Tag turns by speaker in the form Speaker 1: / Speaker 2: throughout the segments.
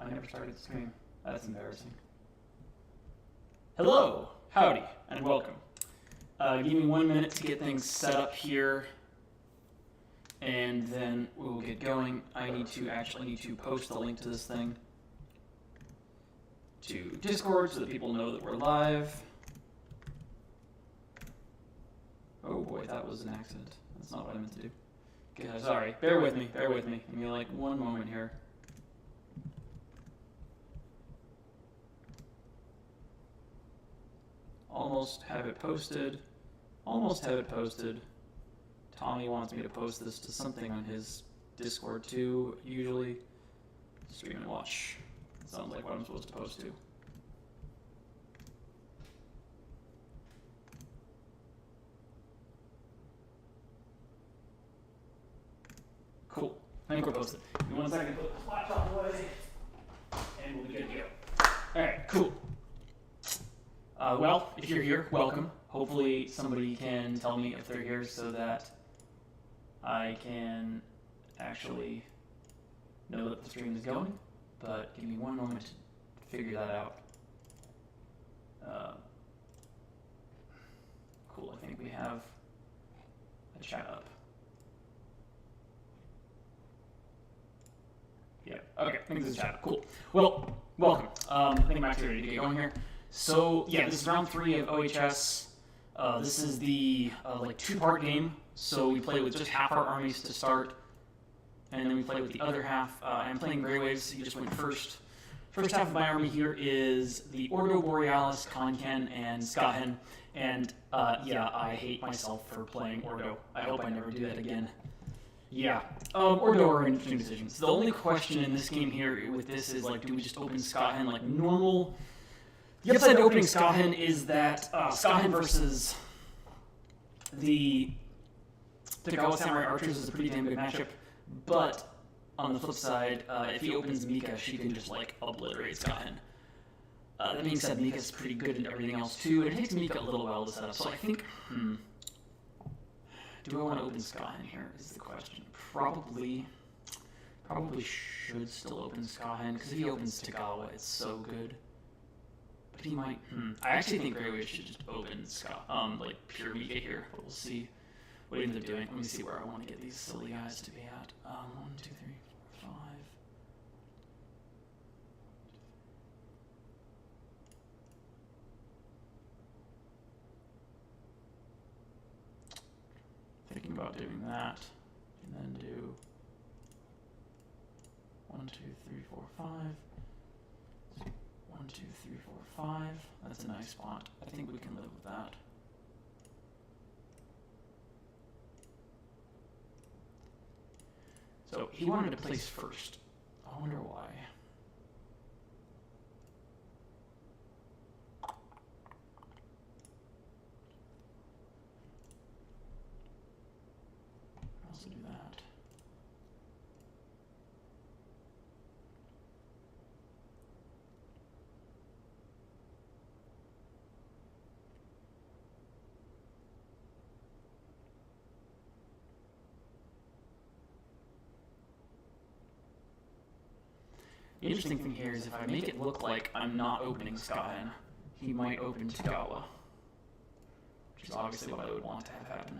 Speaker 1: I never started the stream. That's embarrassing. Hello, howdy, and welcome. Give me 1 minute to get things set up here, and then we'll get going. I need to post the link to this thing to Discord so that people know that we're live. Oh boy, that was an accident. That's not what I meant to do. Okay, sorry, bear with me. Give me like 1 moment here. Almost have it posted. Tommy wants me to post this to something on his Discord too, usually. Stream and watch. Sounds like what I'm supposed to post to. Cool. I think we're posted. Give me 1 second to put the laptop away, and we'll be good to go. Alright, cool. Well, if you're here, welcome. Hopefully somebody can tell me if they're here so that I can actually know that the stream is going. But give me 1 moment to figure that out. Cool, I think we have a chat up. Yeah, okay, I think this is chat up. Cool. Well, welcome. I think I'm actually ready to get going here. So, yeah, this is round 3 of OHS. This is the like 2-part game. So we play with just half our armies to start, and then we play with the other half. I'm playing Grey Waves. He just went first. First half of my army here is the Ordo Borealis, Konken, and Skahen. And yeah, I hate myself for playing Ordo. I hope I never do that again. Yeah, Ordo are interesting decisions. The only question in this game here with this is like, do we just open Skahen like normal? The upside to opening Skahen is that Skahen versus the Tagawa Samurai Archers is a pretty damn good matchup, but on the flip side, if he opens Mika, she can just like obliterate Skahen. That being said, Mika's pretty good at everything else too, and it takes Mika a little while to set up, so I think, do I want to open Skahen here is the question. Probably should still open Skahen, because if he opens Tagawa, it's so good. But he might, I actually think Grey Waves should just open like pure Mika here, but we'll see what he ends up doing. Let me see where I want to get these silly guys to be at. 1, 2, 3, 4, 5. Thinking about doing that, and then do 1, 2, 3, 4, 5. 1, 2, 3, 4, 5. That's a nice spot. I think we can live with that. So he wanted to place first. I wonder why. I'll also do that. The interesting thing here is if I make it look like I'm not opening Skahen, he might open Tagawa, which is obviously what I would want to have happen.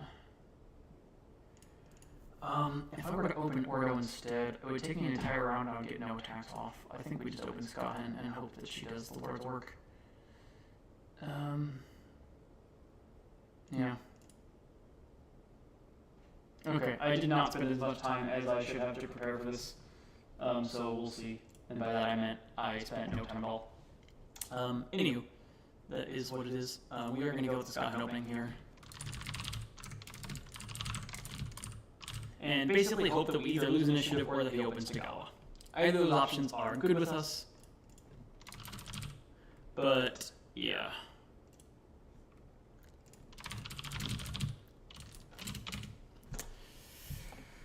Speaker 1: If I were to open Ordo instead, it would take me an entire round, I would get no attacks off. I think we just open Skahen and hope that she does the Lord's work. Yeah. Okay, I did not spend as much time as I should have to prepare for this, so we'll see. And by that I meant I spent no time at all. Anywho, that is what it is. We are going to go with the Skahen opening here. And basically hope that we either lose initiative or that he opens Tagawa. Either of those options are good with us. But, yeah.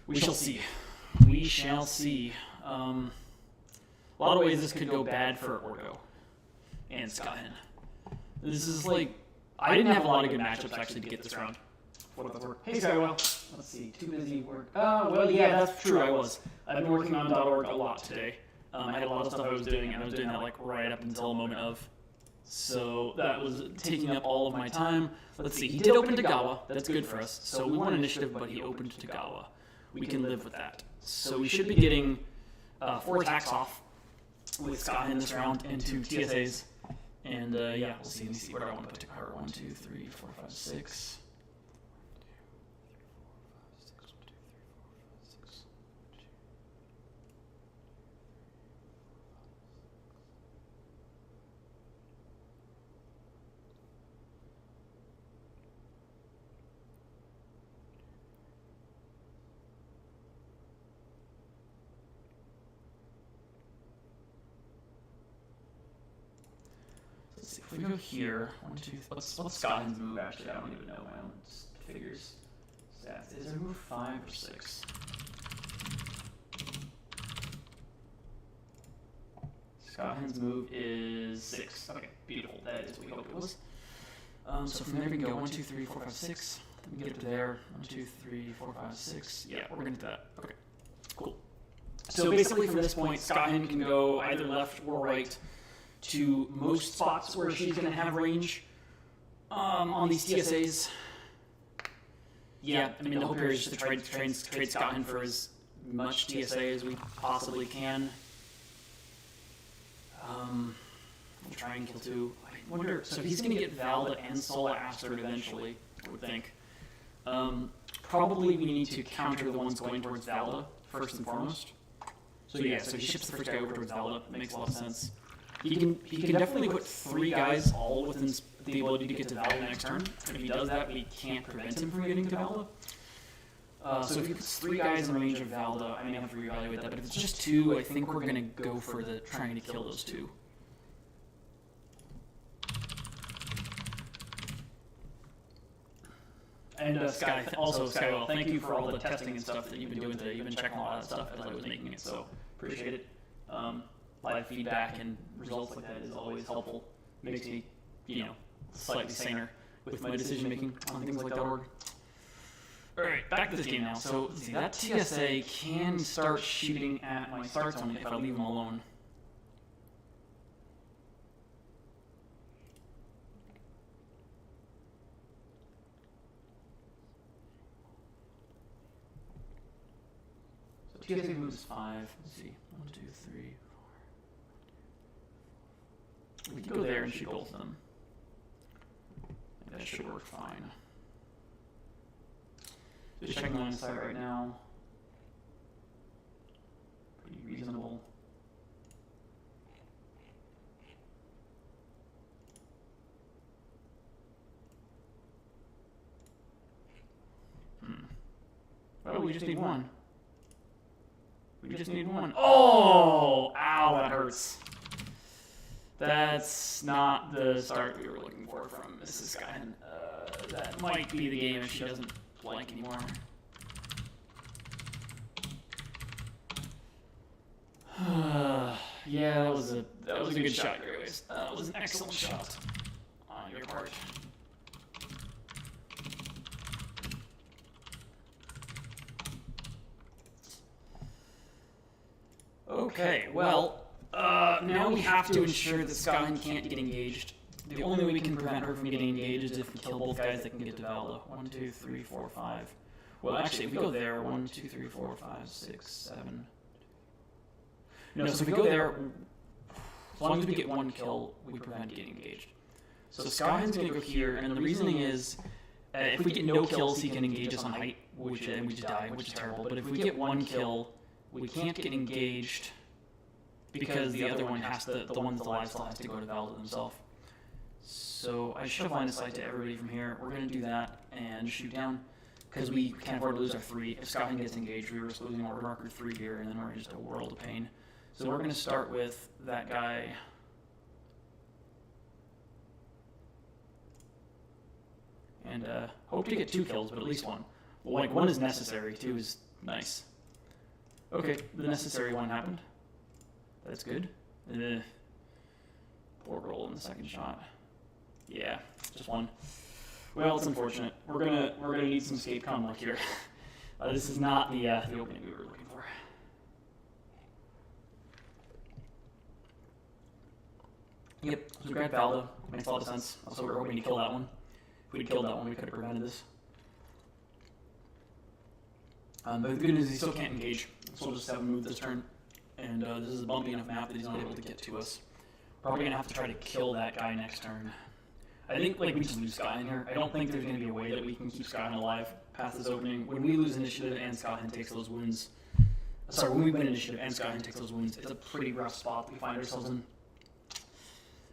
Speaker 1: We shall see. We shall see. A lot of ways this could go bad for Ordo and Skahen. This is like, I didn't have a lot of good matchups actually to get this round. Hey Skywell. Let's see, too busy work. Well yeah, that's true, I was. I've been working on .org a lot today. I had a lot of stuff I was doing, and I was doing that like right up until a moment of. So that was taking up all of my time. Let's see, he did open Tagawa. That's good for us. So we won initiative, but he opened Tagawa. We can live with that. So we should be getting 4 attacks off with Scott in this round and 2 TSAs. And yeah, we'll see. Let me see. Where do I want to put Takara? 1, 2, 3, 4, 5, 6. Let's see, if we go here, 1, 2, what's Scotland's move actually? I don't even know my own figures. Stats. Is there move 5 or 6? Scotland's move is 6. Okay, beautiful. That is what we hoped it was. So from there we can go 1, 2, 3, 4, 5, 6. Then we get up to there. 1, 2, 3, 4, 5, 6. Yeah, we're gonna do that. Okay, cool. So basically from this point, Scotland can go either left or right to most spots where she's going to have range on these TSAs. Yeah, I mean, the hope here is just to trade Scotland for as much TSA as we possibly can. We'll try and kill 2. I wonder, so he's going to get Valda and Sola Astrid eventually, I would think. Probably we need to counter the ones going towards Valda first and foremost. So yeah, so he ships the first guy over towards Valda. That makes a lot of sense. He can definitely put 3 guys all within the ability to get to Valda next turn. If he does that, we can't prevent him from getting to Valda. So if he puts 3 guys in range of Valda, I may have to reevaluate that. But if it's just 2, I think we're going to go for the trying to kill those 2. And Sky, Skywell, thank you for all the testing and stuff that you've been doing today. You've been checking a lot of that stuff as I was making it, so appreciate it. Live feedback and results like that is always helpful. Makes me, slightly saner with my decision making on things like .org. Alright, back to this game now. So, let's see, that TSA can start shooting at my starts only if I leave him alone. So TSA moves 5. Let's see. 1, 2, 3, 4. We can go there and shoot both of them. That should work fine. Just checking line of sight right now. Pretty reasonable. Oh, we just need 1. We just need 1. Oh! Ow, that hurts. That's not the start we were looking for from Mrs. Skyen. That might be the game if she doesn't blank anymore. Yeah, that was a good shot, Greyways. That was an excellent shot on your part. Okay, well, now we have to ensure that Scotland can't get engaged. The only way we can prevent her from getting engaged is if we kill both guys that can get to Valda. 1, 2, 3, 4, 5. Well, actually, if we go there, 1, 2, 3, 4, 5, 6, 7. No, so if we go there, as long as we get 1 kill, we prevent getting engaged. So Scotland's going to go here, and the reasoning is, if we get no kills, he can engage us on height, and we just die, which is terrible. But if we get 1 kill, we can't get engaged because the other one has to, the one that's alive still has to go to Valda himself. So I should have line of sight to everybody from here. We're going to do that and shoot down because we can't afford to lose our 3. If Scotland gets engaged, we risk losing order marker 3 here, and then we're just a world of pain. So we're going to start with that guy. And hope to get 2 kills, but at least 1. Well, like 1 is necessary, 2 is nice. Okay, the necessary 1 happened. That's good. Poor roll in the second shot. Yeah, just 1. Well, it's unfortunate. We're gonna need some escape con luck here. This is not the opening we were looking for. Yep, so we grabbed Valda. Makes a lot of sense. Also, we're hoping to kill that one. If we'd killed that one, we could have prevented this. But the good news is he still can't engage, so we'll just have him move this turn. And this is a bumpy enough map that he's not able to get to us. Probably going to have to try to kill that guy next turn. I think like we just lose Skyhen here. I don't think there's going to be a way that we can keep Skyhen alive past this opening. When we lose initiative and Skyhen takes those wounds... Sorry, when we win initiative and Skyhen takes those wounds, it's a pretty rough spot that we find ourselves in.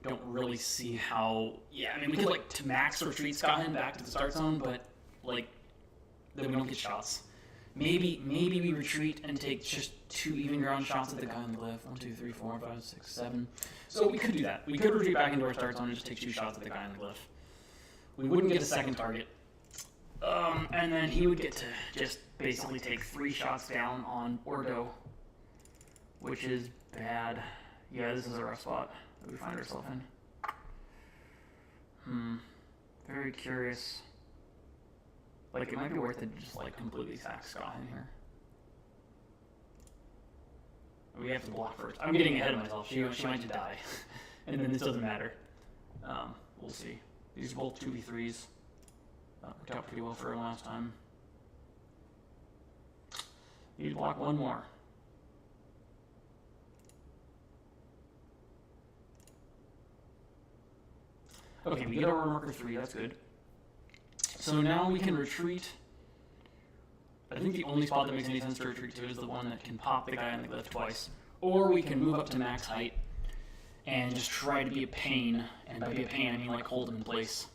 Speaker 1: Don't really see how... Yeah, I mean, we could like to max retreat Skyhen back to the start zone, but like then we don't get shots. Maybe we retreat and take just 2 even ground shots at the guy on the left. 1, 2, 3, 4, 5, 6, 7. So we could do that. We could retreat back into our start zone and just take 2 shots at the guy on the left. We wouldn't get a second target. And then he would get to just basically take 3 shots down on Ordo, which is bad. Yeah, this is a rough spot that we find ourselves in. Very curious. Like, it might be worth it to just, like, completely sack Scott in here. We have to block first. I'm getting ahead of myself. She might just die. And then this doesn't matter. We'll see. These are both 2v3s. Worked out pretty well for her last time. Need to block 1 more. Okay, we get our marker 3. That's good. So now we can retreat. I think the only spot that makes any sense to retreat to is the one that can pop the guy on the glyph twice. Or we can move up to max height and just try to be a pain. And by be a pain, I mean like hold him in place.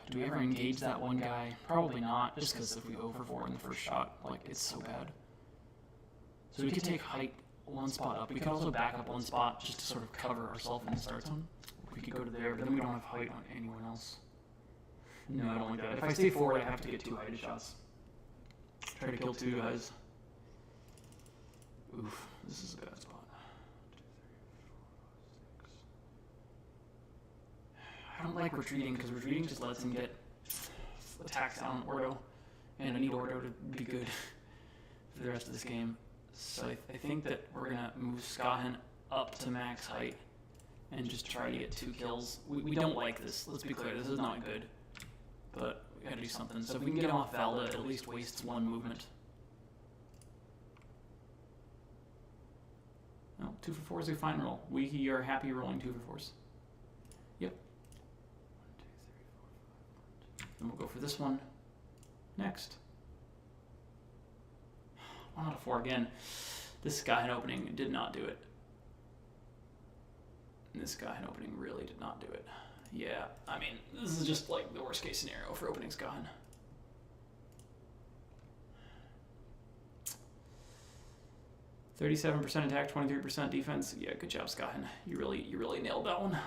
Speaker 1: Do we ever engage that one guy? Probably not, just because if we overboard in the first shot, like, it's so bad. So we could take height 1 spot up. We could also back up 1 spot just to sort of cover ourselves in the start zone. We could go to there, but then we don't have height on anyone else. No, I don't like that. If I stay forward, I have to get 2 heighted shots. Try to kill 2 guys. Oof, this is a bad spot. 1, 2, 3, 4, 5, 6. I don't like retreating, because retreating just lets him get attacks down on Ordo. And I need Ordo to be good for the rest of this game. So I think that we're going to move Skahen up to max height and just try to get 2 kills. We don't like this. Let's be clear, this is not good. But we gotta do something. So if we can get him off Valda, it at least wastes 1 movement. No, 2 for 4 is a fine roll. We are happy rolling 2 for 4s. Yep. 1, 2, 3, 4, 5. Then we'll go for this one next. 1 out of 4 again. This guy in opening did not do it. This guy in opening really did not do it. Yeah, I mean, this is just like the worst case scenario for opening Skahen. %37% attack, 23% defense. Yeah, good job, Skahen. You really nailed that one.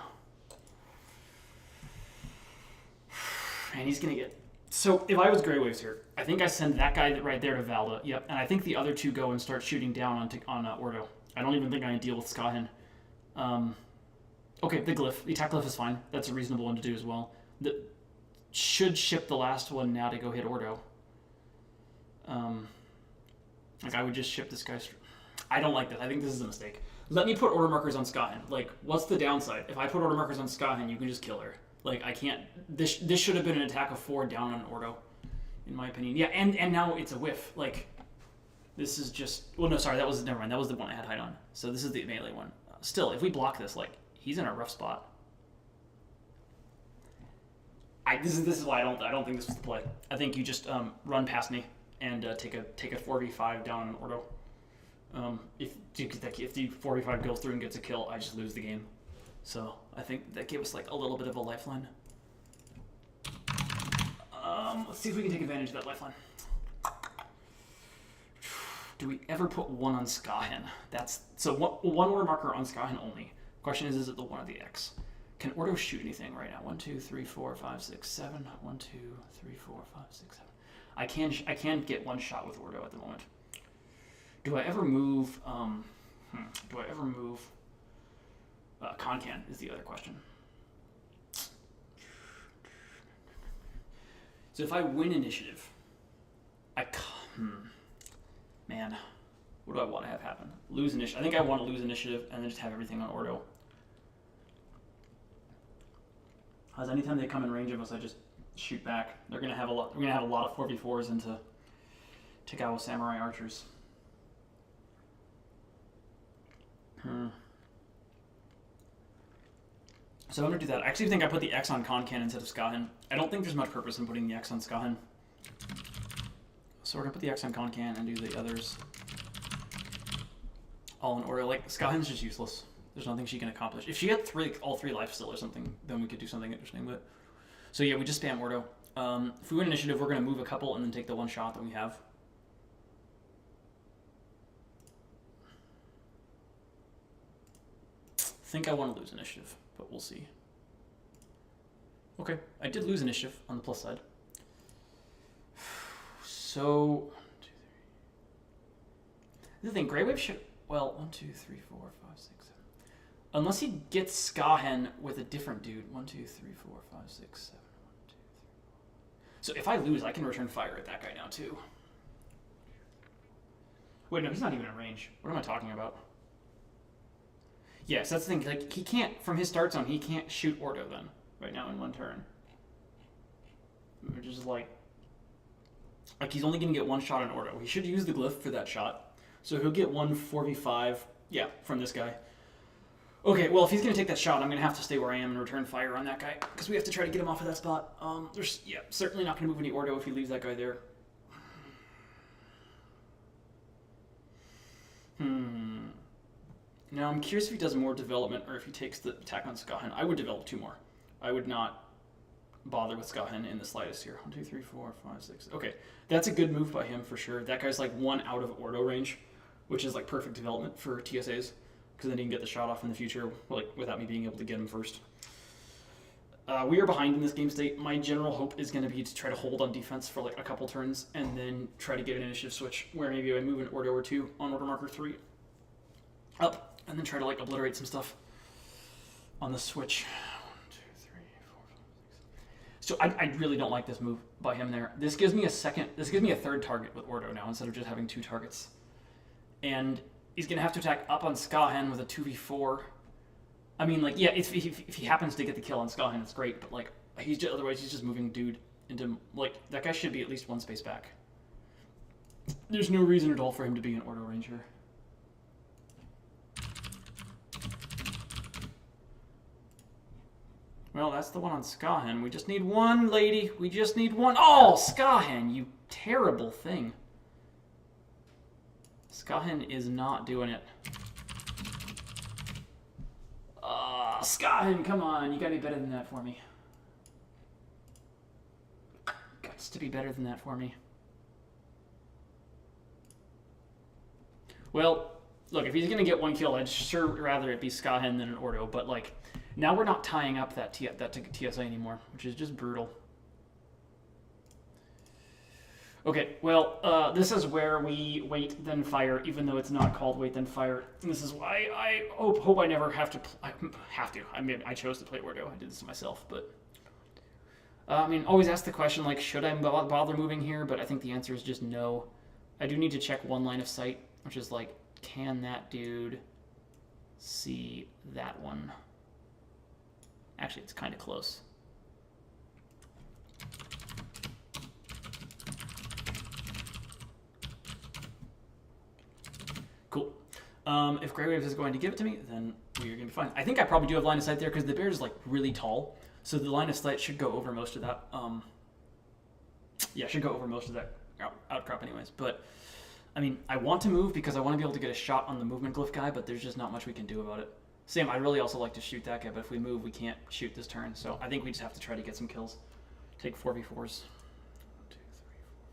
Speaker 1: And he's gonna get. So if I was Grey Waves here, I think I send that guy right there to Valda. Yep, and I think the other 2 go and start shooting down on Ordo. I don't even think I deal with Skahen. Okay, the glyph. The attack glyph is fine. That's a reasonable one to do as well. Should ship the last one now to go hit Ordo. Like, I would just ship this guy. I don't like that. I think this is a mistake. Let me put order markers on Skahen. Like, what's the downside? If I put order markers on Skahen, you can just kill her. Like, I can't... This should have been an attack of 4 down on Ordo, in my opinion. Yeah, and now it's a whiff. Like, this is just... Well, no, sorry, never mind. That was the one I had height on. So this is the melee one. Still, if we block this, like... He's in a rough spot. This is why I don't think this was the play. I think you just run past me and take a 4v5 down on Ordo. If the 4v5 goes through and gets a kill, I just lose the game. So I think that gave us like a little bit of a lifeline. Let's see if we can take advantage of that lifeline. Do we ever put 1 on Skahen? So 1 order marker on Skahen only. Question is it the 1 or the X? Can Ordo shoot anything right now? 1, 2, 3, 4, 5, 6, 7. 1, 2, 3, 4, 5, 6, 7. I can get 1 shot with Ordo at the moment. Do I ever move? Do I ever move? Concan is the other question. So if I win initiative, man, What do I want to have happen? Lose initiative. I think I want to lose initiative and then just have everything on ordo. Because anytime they come in range of us, I just shoot back. They're gonna have a lot. We're gonna have a lot of 4v4s into Tagawa Samurai archers. So I'm gonna do that. I actually think I put the X on Konkan instead of Skahen. I don't think there's much purpose in putting the X on Skahen. So we're gonna put the X on Konkan and do the others all in order. Like, Skahen's just useless. There's nothing she can accomplish. If she had all three life still or something, then we could do something interesting. But so yeah, we just spam ordo. If we win initiative, we're gonna move a couple and then take the one shot that we have. I think I want to lose initiative, but we'll see. Okay, I did lose initiative on the plus side. So, 1, 2, 3. The thing, Grey Wave should, well, 1, 2, 3, 4, 5, 6, 7. Unless he gets Skahen with a different dude. 1, 2, 3, 4, 5, 6, 7. 1, 2, 3, 4. So if I lose, I can return fire at that guy now too. Wait, no, he's not even in range. What am I talking about? Yes, that's the thing. Like, he can't, from his start zone, he can't shoot ordo then, right now in one turn. Which is like he's only going to get one shot on ordo. He should use the glyph for that shot. So he'll get one 4v5, yeah, from this guy. Okay, well, if he's going to take that shot, I'm going to have to stay where I am and return fire on that guy, because we have to try to get him off of that spot. There's, yeah, certainly not going to move any ordo if he leaves that guy there. Now, I'm curious if he does more development or if he takes the attack on Skahen. I would develop 2 more. I would not bother with Skahen in the slightest here. 1, 2, 3, 4, 5, 6. Okay, that's a good move by him for sure. That guy's like 1 out of ordo range, which is like perfect development for TSAs, because then he can get the shot off in the future, like without me being able to get him first. We are behind in this game state. My general hope is going to be to try to hold on defense for like a couple turns and then try to get an initiative switch where maybe I move an ordo or 2 on order marker 3 up. And then try to like obliterate some stuff on the switch. 1, 2, 3, 4, 5, 6. So I really don't like this move by him there. This gives me a third target with ordo now instead of just having 2 targets. And he's gonna have to attack up on Skahen with a 2v4. I mean, like, yeah, if he happens to get the kill on Skahen, it's great. But like, otherwise he's just moving dude into, like, that guy should be at least 1 space back. There's no reason at all for him to be an ordo ranger. Well, that's the one on Skahen. We just need 1, lady. We just need 1. Oh, Skahen, you terrible thing. Skahen is not doing it. Skahen, come on. You gotta be better than that for me. Gots to be better than that for me. Well, look, if he's gonna get 1 kill, I'd sure rather it be Skahen than an ordo, but like, now we're not tying up that TSA anymore, which is just brutal. Okay, well, this is where we wait then fire, even though it's not called wait then fire. And this is why I hope I never have to. I mean, I chose to play ordo. I did this to myself, but I mean, always ask the question like, should I bother moving here? But I think the answer is just no. I do need to check 1 line of sight, which is like, can that dude see that one? Actually, it's kind of close. Cool. If Grey Waves is going to give it to me, then we're going to be fine. I think I probably do have line of sight there because the bear is like really tall. So the line of sight should go over most of that. Yeah, should go over most of that outcrop anyways. But, I mean, I want to move because I want to be able to get a shot on the movement glyph guy, but there's just not much we can do about it. Sam, I'd really also like to shoot that guy, but if we move, we can't shoot this turn. So I think we just have to try to get some kills. Take 4v4s. 1, 2, 3, 4,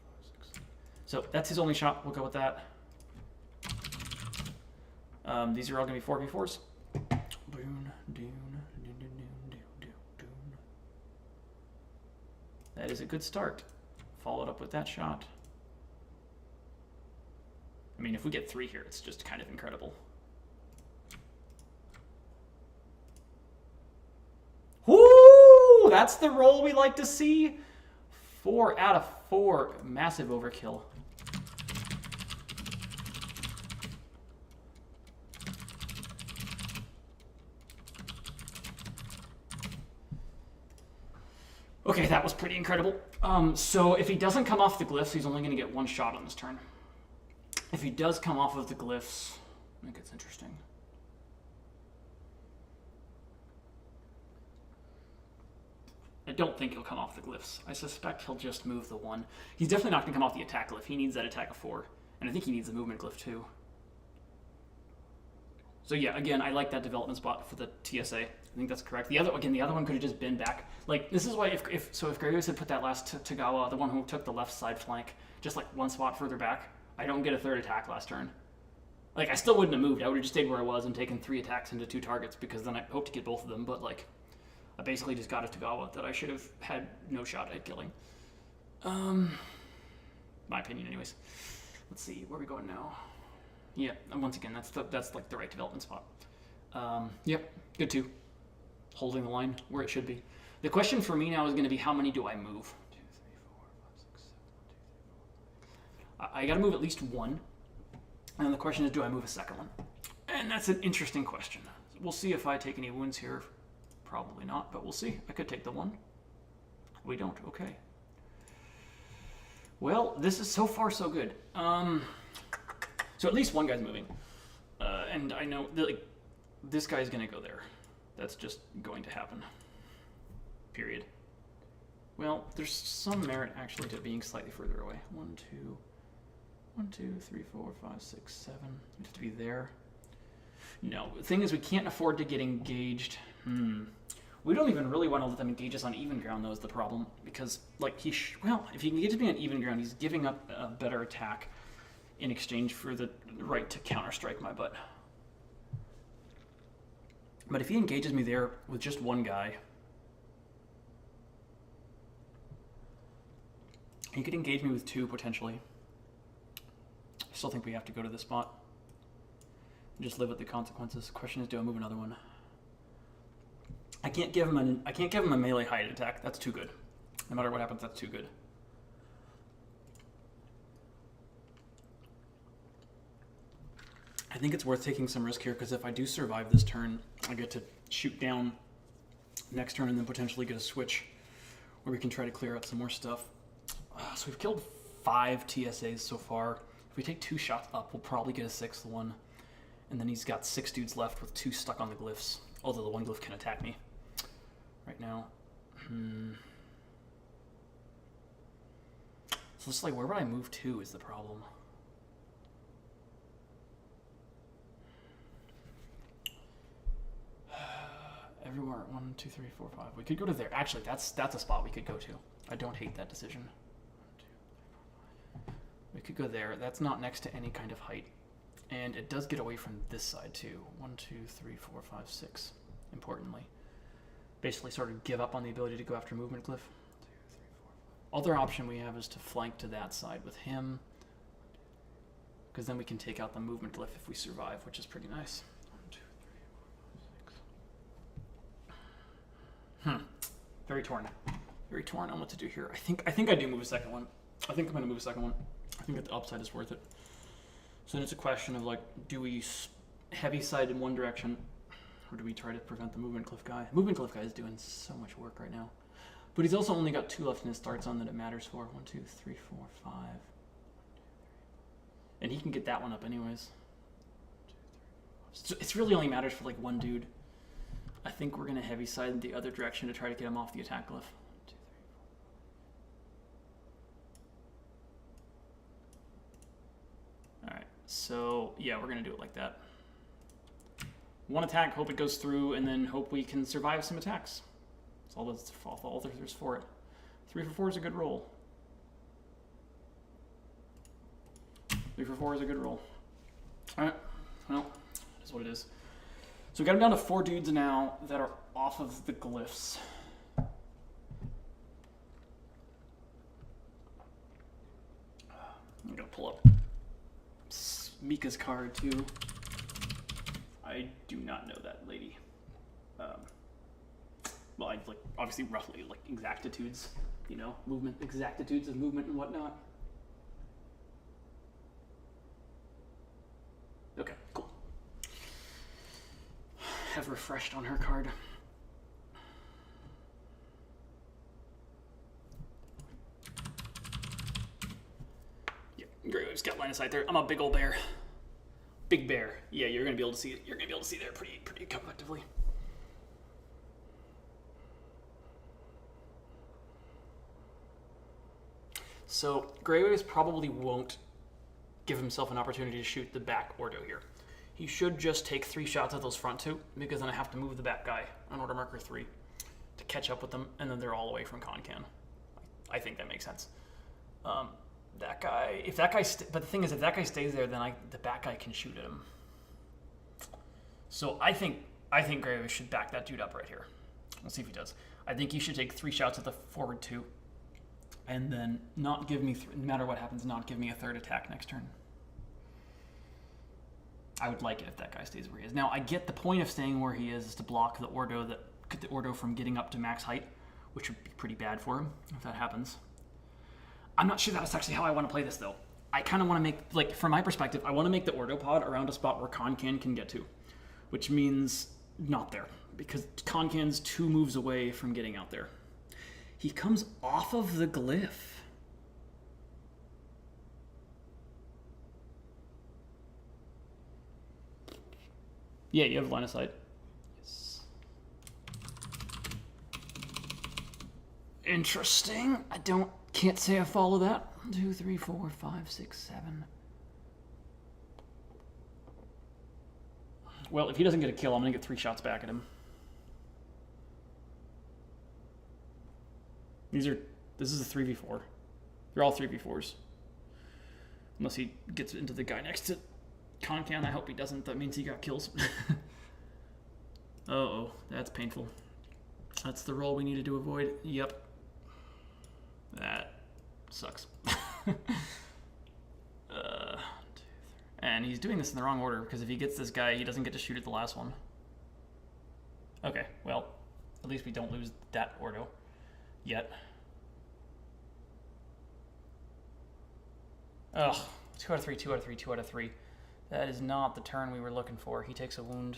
Speaker 1: 5, 6. So that's his only shot. We'll go with that. These are all going to be 4v4s. That is a good start. Followed up with that shot. I mean, if we get 3 here, it's just kind of incredible. Whoo! That's the roll we like to see. 4 out of 4. Massive overkill. Okay, that was pretty incredible. So if he doesn't come off the glyphs, he's only going to get one shot on this turn. If he does come off of the glyphs, I think it's interesting. I don't think he'll come off the glyphs. I suspect he'll just move the 1. He's definitely not going to come off the attack glyph. He needs that attack of 4. And I think he needs the movement glyph too. So yeah, again, I like that development spot for the TSA. I think that's correct. The other one could have just been back. Like, this is why if Gregos had put that last Tagawa, the one who took the left side flank, just like one spot further back, I don't get a 3rd attack last turn. Like, I still wouldn't have moved. I would have just stayed where I was and taken 3 attacks into 2 targets, because then I hope to get both of them, but like, I basically just got a Tagawa that I should have had no shot at killing. My opinion anyways. Let's see, where are we going now? Yeah, and once again, that's like the right development spot. Yep, good too. Holding the line where it should be. The question for me now is going to be, how many do I move? 2, 3, 4, 5, 6, 7, 1, 2, 3, 4. I got to move at least 1. And then the question is, do I move a second one? And that's an interesting question. We'll see if I take any wounds here. Probably not, but we'll see. I could take the 1. We don't. Okay. Well, this is so far so good. So at least one guy's moving. And I know that, like, this guy's going to go there. That's just going to happen. Period. Well, there's some merit actually to being slightly further away. 1, 2, 3, 4, 5, 6, 7. We have to be there. No, the thing is, we can't afford to get engaged. We don't even really want to let them engage us on even ground, though, is the problem. Because, like, well, if he engages me on even ground, he's giving up a better attack in exchange for the right to counter-strike my butt. But if he engages me there with just 1 guy, he could engage me with 2, potentially. I still think we have to go to this spot and just live with the consequences. The question is, do I move another one? I can't give him a melee hide attack. That's too good. No matter what happens, that's too good. I think it's worth taking some risk here, because if I do survive this turn, I get to shoot down next turn and then potentially get a switch where we can try to clear out some more stuff. So we've killed 5 TSAs so far. If we take 2 shots up, we'll probably get a 6th one. And then he's got 6 dudes left with 2 stuck on the glyphs. Although the 1 glyph can attack me right now. So it's like, where would I move to is the problem. Everywhere. 1, 2, 3, 4, 5. We could go to there. Actually, that's a spot we could go to. I don't hate that decision. 1, 2, 3, 4, 5. We could go there. That's not next to any kind of height. And it does get away from this side too. 1, 2, 3, 4, 5, 6. Importantly. Basically sort of give up on the ability to go after movement glyph. 2, 3, 4, 5. Other option we have is to flank to that side with him. Because then we can take out the movement glyph if we survive, which is pretty nice. 1, 2, 3, 4, 5, 6. Very torn. Very torn on what to do here. I think I do move a second one. I think I'm going to move a second one. I think that the upside is worth it. So then it's a question of, like, do we heavy side in one direction, or do we try to prevent the movement cliff guy? Movement cliff guy is doing so much work right now. But he's also only got 2 left in his start zone that it matters for. 1, 2, 3, 4, 5. 1, 2, 3. And he can get that one up anyways. 1, 2, 3, 4, 5. So it really only matters for, like, 1 dude. I think we're going to heavy side the other direction to try to get him off the attack glyph. 1, 2, 3, 4. Alright, so yeah, we're going to do it like that. 1 attack, hope it goes through, and then hope we can survive some attacks. That's all there's for it. 3 for 4 is a good roll. 3 for 4 is a good roll. Alright, well, that's what it is. So we got him down to 4 dudes now that are off of the glyphs. I'm gonna pull up Mika's card too. I do not know that lady. Well, I like obviously roughly like exactitudes, you know, movement, exactitudes of movement and whatnot. Okay, cool. Have refreshed on her card. line of sight there. I'm a big old bear. Big bear. Yeah, you're gonna be able to see it. You're gonna be able to see there pretty effectively. So Greywaves probably won't give himself an opportunity to shoot the back Ordo here. He should just take 3 shots at those front 2, because then I have to move the back guy on order marker 3 to catch up with them, and then they're all away from Concan. I think that makes sense. That guy, if that guy, but the thing is, if that guy stays there, then the back guy can shoot at him. So I think Greywaves should back that dude up right here. We'll see if he does. I think he should take 3 shots at the forward 2, and then not give me, no matter what happens, not give me a 3rd attack next turn. I would like it if that guy stays where he is. Now, I get the point of staying where he is to block the Ordo from getting up to max height, which would be pretty bad for him if that happens. I'm not sure that's actually how I want to play this, though. I kind of want to make, like, from my perspective, I want to make the Ordo pod around a spot where Concan can get to, which means not there, because Concan's 2 moves away from getting out there. He comes off of the glyph. Yeah, you have line of sight. Yes. Interesting. Can't say I follow that. 1, 2, 3, 4, 5, 6, 7. Well, if he doesn't get a kill, I'm gonna get 3 shots back at him. This is a 3v4. They're all 3v4s. Unless he gets into the guy next to Concan. I hope he doesn't. That means he got kills. Uh-oh, that's painful. That's the roll we needed to avoid. Yep. That sucks. And he's doing this in the wrong order, because if he gets this guy, he doesn't get to shoot at the last one. Okay, well, at least we don't lose that Ordo yet. Ugh, 2 out of 3, 2 out of 3, 2 out of 3. That is not the turn we were looking for. He takes a wound.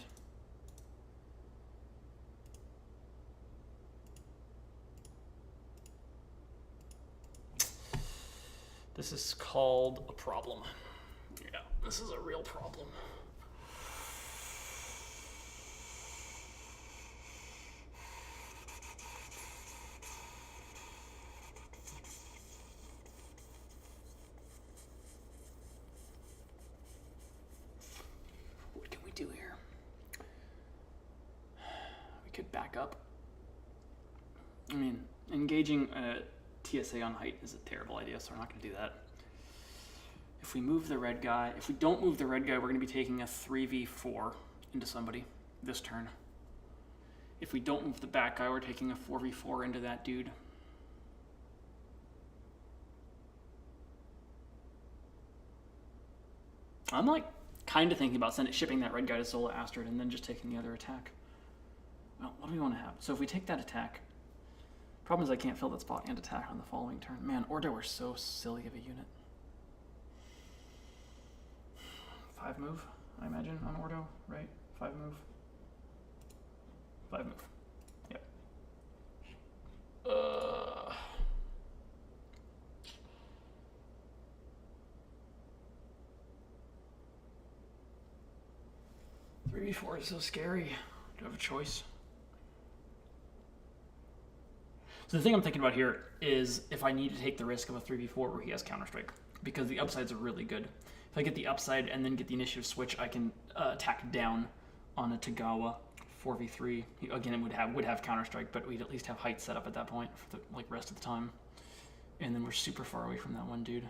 Speaker 1: This is called a problem. Yeah, this is a real problem. What can we do here? We could back up. I mean, engaging TSA on height is a terrible idea, so we're not going to do that. If we move the red guy, if we don't move the red guy, we're going to be taking a 3v4 into somebody this turn. If we don't move the back guy, we're taking a 4v4 into that dude. I'm like kind of thinking about shipping that red guy to Zola Astrid and then just taking the other attack. Well, what do we want to have? So if we take that attack, problem is I can't fill that spot and attack on the following turn. Man, Ordo are so silly of a unit. 5 move, I imagine, on Ordo, right? 5 move. 5 move. Yep. 3v4 is so scary. Do I have a choice? So the thing I'm thinking about here is if I need to take the risk of a 3v4 where he has Counter-Strike, because the upsides are really good. If I get the upside and then get the initiative switch, I can attack down on a Tagawa 4v3. Again, it would have Counter-Strike, but we'd at least have height set up at that point for the rest of the time. And then we're super far away from that one dude.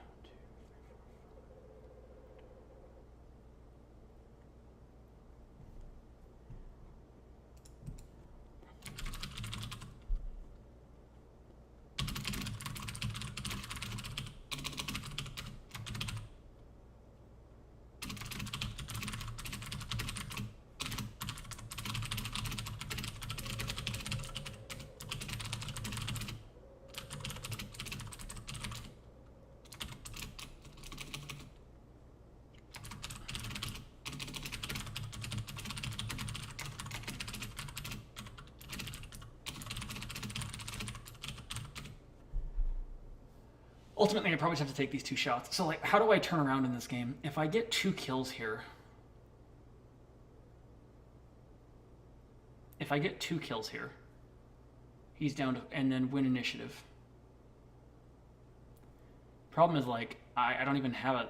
Speaker 1: ultimately, I probably just have to take these 2 shots. So, like, how do I turn around in this game? If I get 2 kills here... If I get 2 kills here, he's down to... And then win initiative. Problem is, like, I don't even have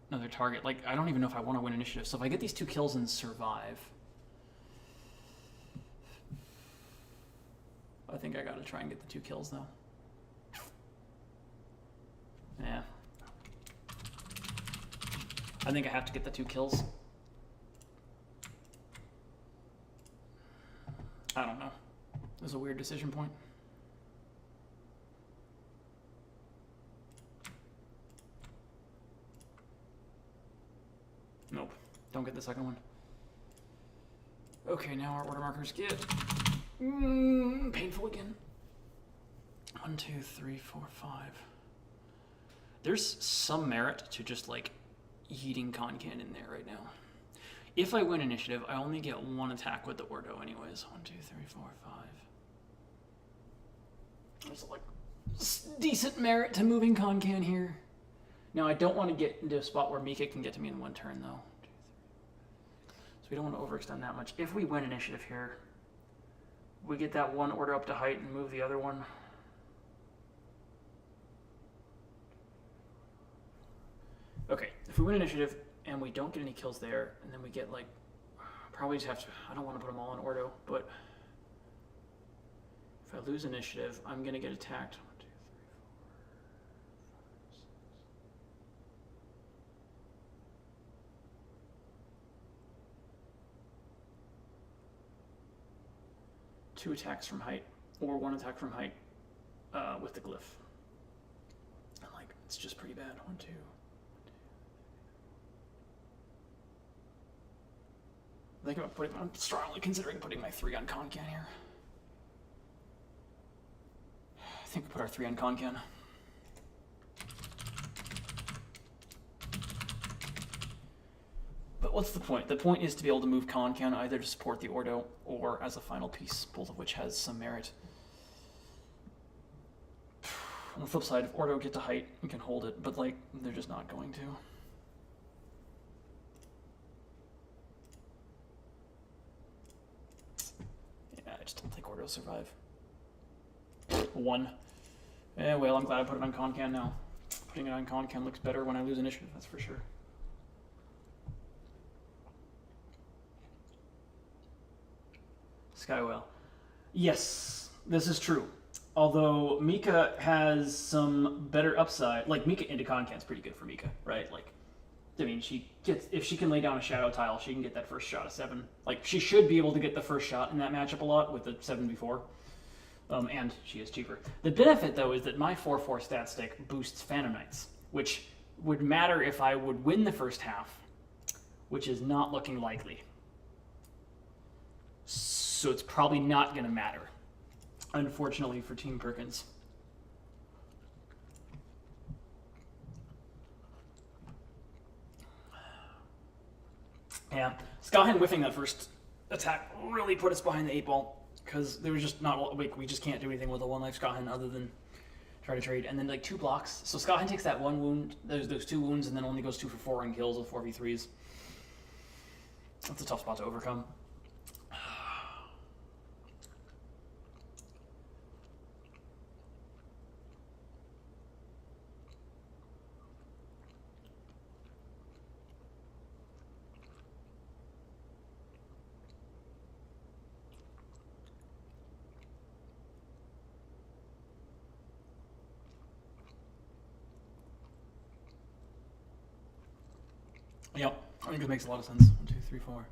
Speaker 1: another target. Like, I don't even know if I want to win initiative. So if I get these 2 kills and survive... I think I gotta try and get the 2 kills, though. Yeah. I think I have to get the 2 kills. I don't know. It was a weird decision point. Nope. Don't get the second one. Okay, now our order markers get... painful again. 1, 2, 3, 4, 5. There's some merit to just, like, eating Concan in there right now. If I win initiative, I only get 1 attack with the Ordo anyways. 1, 2, 3, 4, 5. There's, like, decent merit to moving Concan here. Now, I don't want to get into a spot where Mika can get to me in 1 turn, though. 2, 3. So we don't want to overextend that much. If we win initiative here, we get that 1 Order up to height and move the other one. Okay, if we win initiative and we don't get any kills there, and then we get, like, probably just have to, I don't want to put them all in Ordo, but if I lose initiative, I'm going to get attacked. 1, 2, 3, 4, 5, 6. 2 attacks from height, or 1 attack from height with the glyph. And, like, it's just pretty bad. 1, 2. I'm strongly considering putting my 3 on Concan here. I think we put our 3 on Concan. But what's the point? The point is to be able to move Concan either to support the Ordo or as a final piece, both of which has some merit. On the flip side, if Ordo get to height, we can hold it, but, like, they're just not going to. I just don't think Ordo will survive. 1. Eh, well, I'm glad I put it on Concan now. Putting it on Concan looks better when I lose initiative, that's for sure. Skywell. Yes, this is true. Although Mika has some better upside. Like, Mika into Concan's pretty good for Mika, right? Like, I mean, if she can lay down a shadow tile, she can get that first shot of 7. Like, she should be able to get the first shot in that matchup a lot with the 7 before. And she is cheaper. The benefit, though, is that my 4/4 stat stick boosts Phantom Knights, which would matter if I would win the first half, which is not looking likely. So it's probably not going to matter, unfortunately, for Team Perkins. Yeah, Skahan whiffing that first attack really put us behind the 8 ball, because there was just not, like, we just can't do anything with a 1-life Skahan other than try to trade. And then, like, 2 blocks. So Skahan takes that 1 wound, those 2 wounds, and then only goes 2 for 4 and kills with 4v3s. That's a tough spot to overcome. Yep, I think it makes a lot of sense. 1, 2, 3, 4.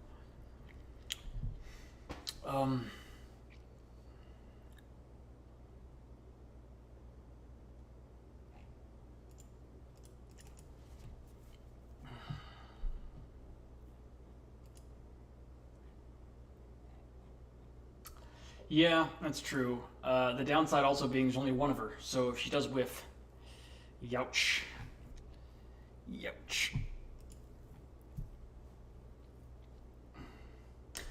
Speaker 1: Yeah, that's true. The downside also being there's only 1 of her, so if she does whiff, youch. Youch.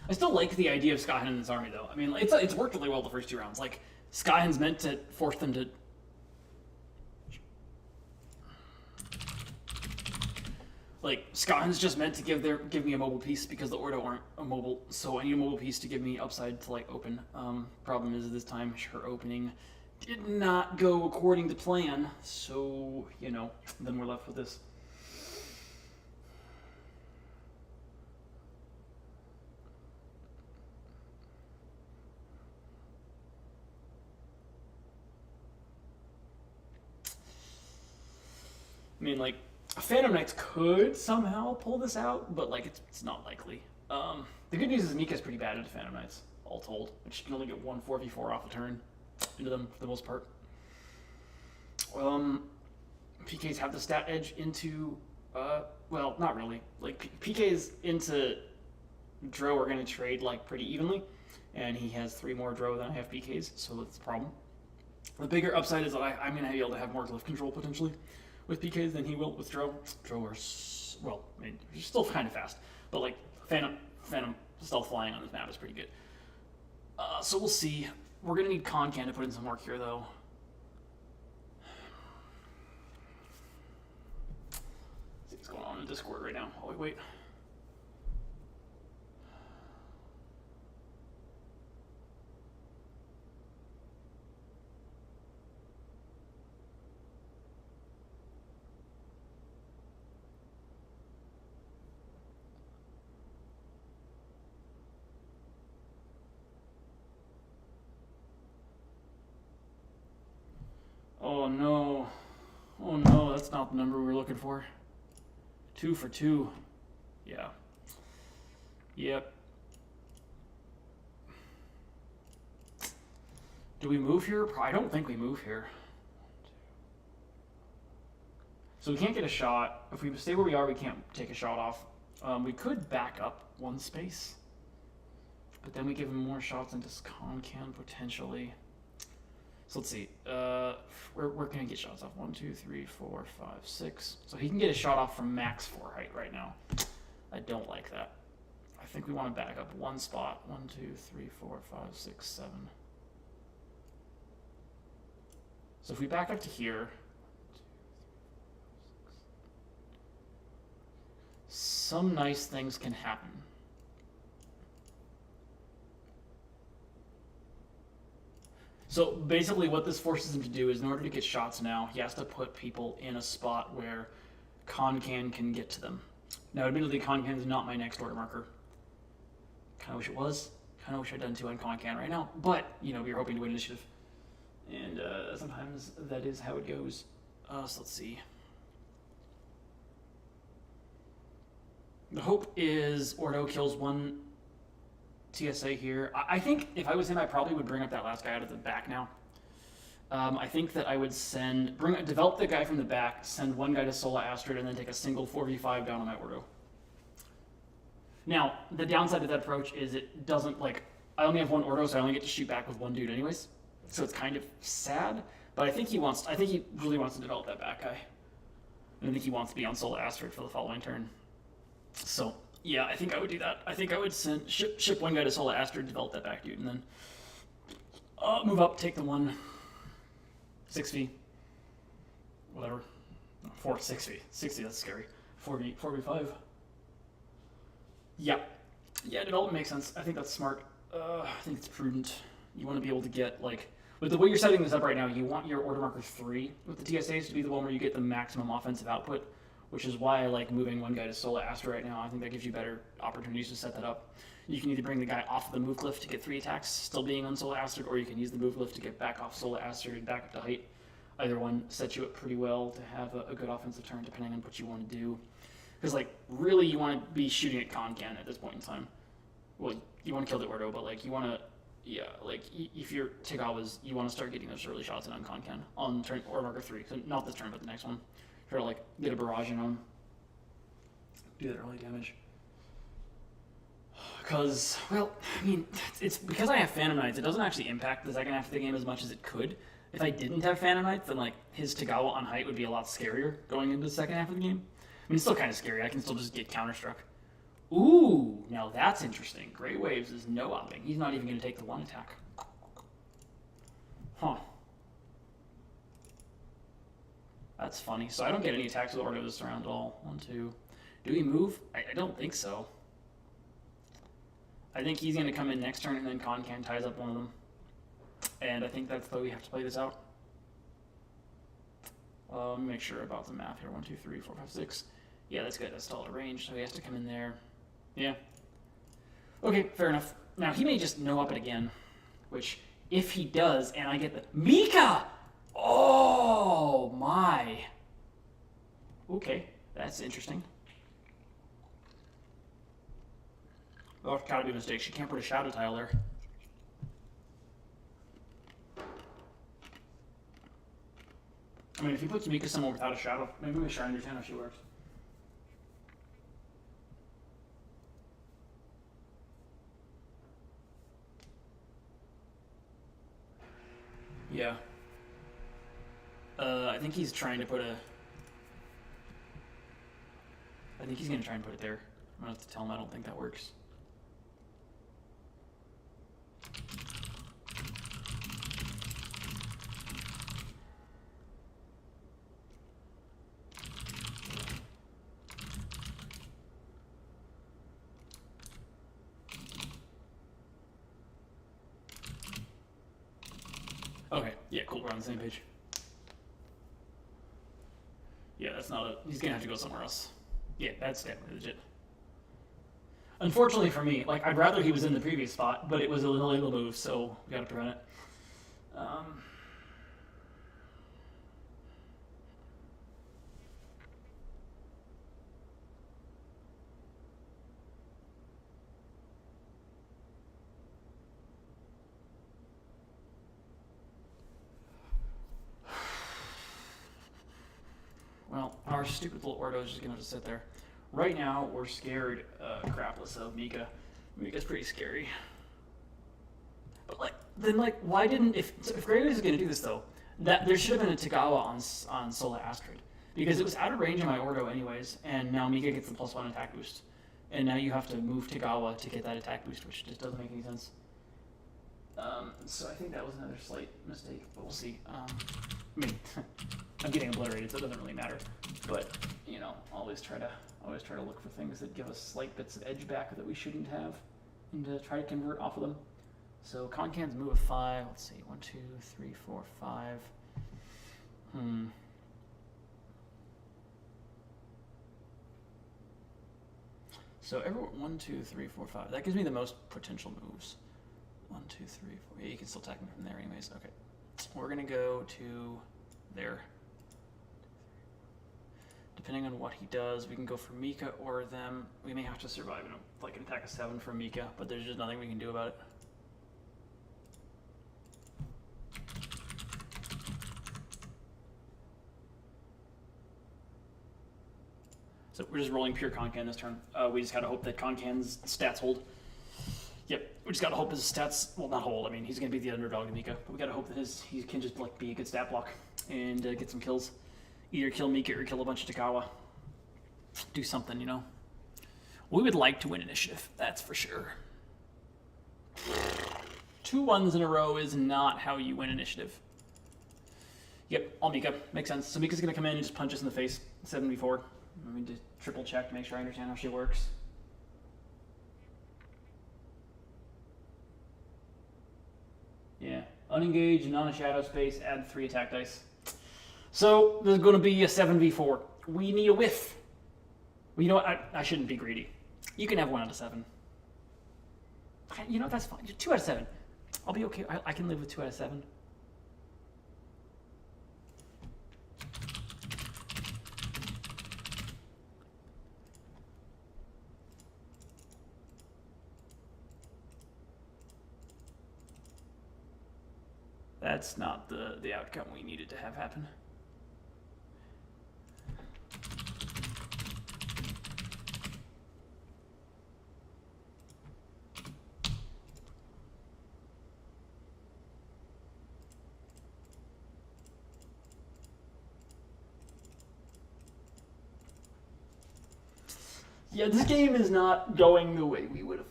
Speaker 1: I still like the idea of Skahan in this army, though. I mean, it's worked really well the first 2 rounds. Like, Skahan's meant to force them to... like Scotland's just meant to give me a mobile piece because the Ordo aren't a mobile, so I need a mobile piece to give me upside to like open. Problem is this time her opening did not go according to plan, so you know, then we're left with this. I mean, like, Phantom Knights could somehow pull this out, but like it's not likely. The good news is Mika's pretty bad at Phantom Knights, all told, but she can only get one 4v4 off a turn into them for the most part. PKs have the stat edge into, well, not really. Like, PKs into Dro are going to trade like pretty evenly, and he has 3 more Dro than I have PKs, so that's the problem. The bigger upside is that I'm going to be able to have more glyph control potentially with PKs than he will with Dro. Dro are, well, I mean, they're still kind of fast, but like Phantom stealth flying on this map is pretty good. So we'll see. We're going to need Concan to put in some work here, though. Let's see what's going on in Discord right now. Oh, wait. Oh no. Oh no, that's not the number we were looking for. 2 for 2. Yeah. Yep. Do we move here? I don't think we move here. So we can't get a shot. If we stay where we are, we can't take a shot off. We could back up 1 space. But then we give him more shots into Concan potentially. So let's see. We're going to get shots off. 1, 2, 3, 4, 5, 6. So he can get a shot off from max 4 height right now. I don't like that. I think we want to back up 1 spot. 1, 2, 3, 4, 5, 6, 7. So if we back up to here, some nice things can happen. So basically what this forces him to do is in order to get shots now, he has to put people in a spot where Concan can get to them. Now admittedly, Concan is not my next order marker. Kind of wish it was. Kind of wish I'd done 2 on Concan right now. But, you know, we were hoping to win initiative. And sometimes that is how it goes. So let's see. The hope is Ordo kills 1 TSA here. I think if I was him, I probably would bring up that last guy out of the back now. I think that I would develop the guy from the back, send 1 guy to Sola Astrid, and then take a single 4v5 down on my Ordo. Now, the downside of that approach is it doesn't, like, I only have 1 Ordo, so I only get to shoot back with 1 dude anyways. So it's kind of sad, but I think he really wants to develop that back guy. And I think he wants to be on Sola Astrid for the following turn. So, yeah, I think I would do that. I think I would ship 1 guy to Sola Astrid, develop that back dude, and then move up, take the 1 6v, whatever, 4 6v, 60. That's scary. 4v5. Yeah, development makes sense. I think that's smart. I think it's prudent. You want to be able to get like with the way you're setting this up right now. You want your order marker 3 with the TSAs to be the one where you get the maximum offensive output. Which is why I like moving 1 guy to Sola Astrid right now. I think that gives you better opportunities to set that up. You can either bring the guy off the move glyph to get 3 attacks, still being on Sola Astrid, or you can use the move glyph to get back off Sola Astrid and back up to height. Either one sets you up pretty well to have a good offensive turn, depending on what you want to do. Because, like, really you want to be shooting at Concan at this point in time. Well, you want to kill the Ordo, but, like, you want to, yeah, like, if you're Tagawas, you want to start getting those early shots in on Concan on turn, or marker 3. So not this turn, but the next one. Try to, like, get a barrage in on him. Do that early damage. Because, well, I mean, it's because I have Phantom Knights, it doesn't actually impact the second half of the game as much as it could. If I didn't have Phantom Knights, then, like, his Tagawa on height would be a lot scarier going into the second half of the game. I mean, it's still kind of scary. I can still just get counterstruck. Ooh, now that's interesting. Grey Waves is no-opping. He's not even going to take the 1 attack. Huh. That's funny. So I don't get any attacks with Ordo this round at all. 1, 2. Do we move? I don't think so. I think he's going to come in next turn, and then Concan ties up one of them. And I think that's the way we have to play this out. Let me make sure about the math here. 1, 2, 3, 4, 5, 6. Yeah, that's good. That's still out of range, so he has to come in there. Yeah. Okay, fair enough. Now, he may just no up it again, which, if he does, and I get the... Mika! Oh, my. Okay, that's interesting. Oh, it's gotta be a mistake. She can't put a shadow tile there. I mean, if he puts Mika somewhere without a shadow, maybe we should understand how she works. Yeah. I think he's trying to put a... I think he's going to try and put it there. I'm going to have to tell him I don't think that works. Okay, yeah, cool, we're on the same page. Yeah, that's not a... He's gonna have to go somewhere else. Yeah, that's definitely legit. Unfortunately for me, like, I'd rather he was in the previous spot, but it was a illegal move, so we gotta prevent it. Well, our stupid little Ordo is just gonna have to sit there. Right now, we're scared crapless of Mika. Mika's pretty scary. But why didn't if Graves is gonna do this though? That there should have been a Tagawa on Sola Astrid because it was out of range of my Ordo anyways, and now Mika gets the +1 attack boost, and now you have to move Tagawa to get that attack boost, which just doesn't make any sense. So I think that was another slight mistake, but we'll see. I mean, I'm getting obliterated, so it doesn't really matter. But you know, always try to look for things that give us slight bits of edge back that we shouldn't have, and to try to convert off of them. So Concan's move of 5. Let's see, 1, 2, 3, 4, 5. So everyone 1, 2, 3, 4, 5. That gives me the most potential moves. 1, 2, 3, 4. Yeah, you can still attack me from there anyways. Okay. We're gonna go to there. Depending on what he does, we can go for Mika or them. We may have to survive in like an attack of 7 for Mika, but there's just nothing we can do about it. So we're just rolling pure Concan this turn. We just gotta hope that Concan's stats hold. Yep, we just gotta hope his stats, well, not hold, I mean, he's gonna be the underdog in Mika, but we gotta hope that he can just like be a good stat block and get some kills. Either kill Mika or kill a bunch of Takawa. Do something, you know. We would like to win initiative, that's for sure. 2 1s in a row is not how you win initiative. Yep, all Mika, makes sense. So Mika's gonna come in and just punch us in the face, 7v4. Let me just triple check to make sure I understand how she works. Yeah, unengaged, non a shadow space, add 3 attack dice. So there's going to be a 7v4. We need a whiff. Well, you know what? I shouldn't be greedy. You can have 1 out of 7. You know what? That's fine. 2 out of 7. I'll be okay. I can live with 2 out of 7. That's not the outcome we needed to have happen. Yeah, this game is not going the way we would have,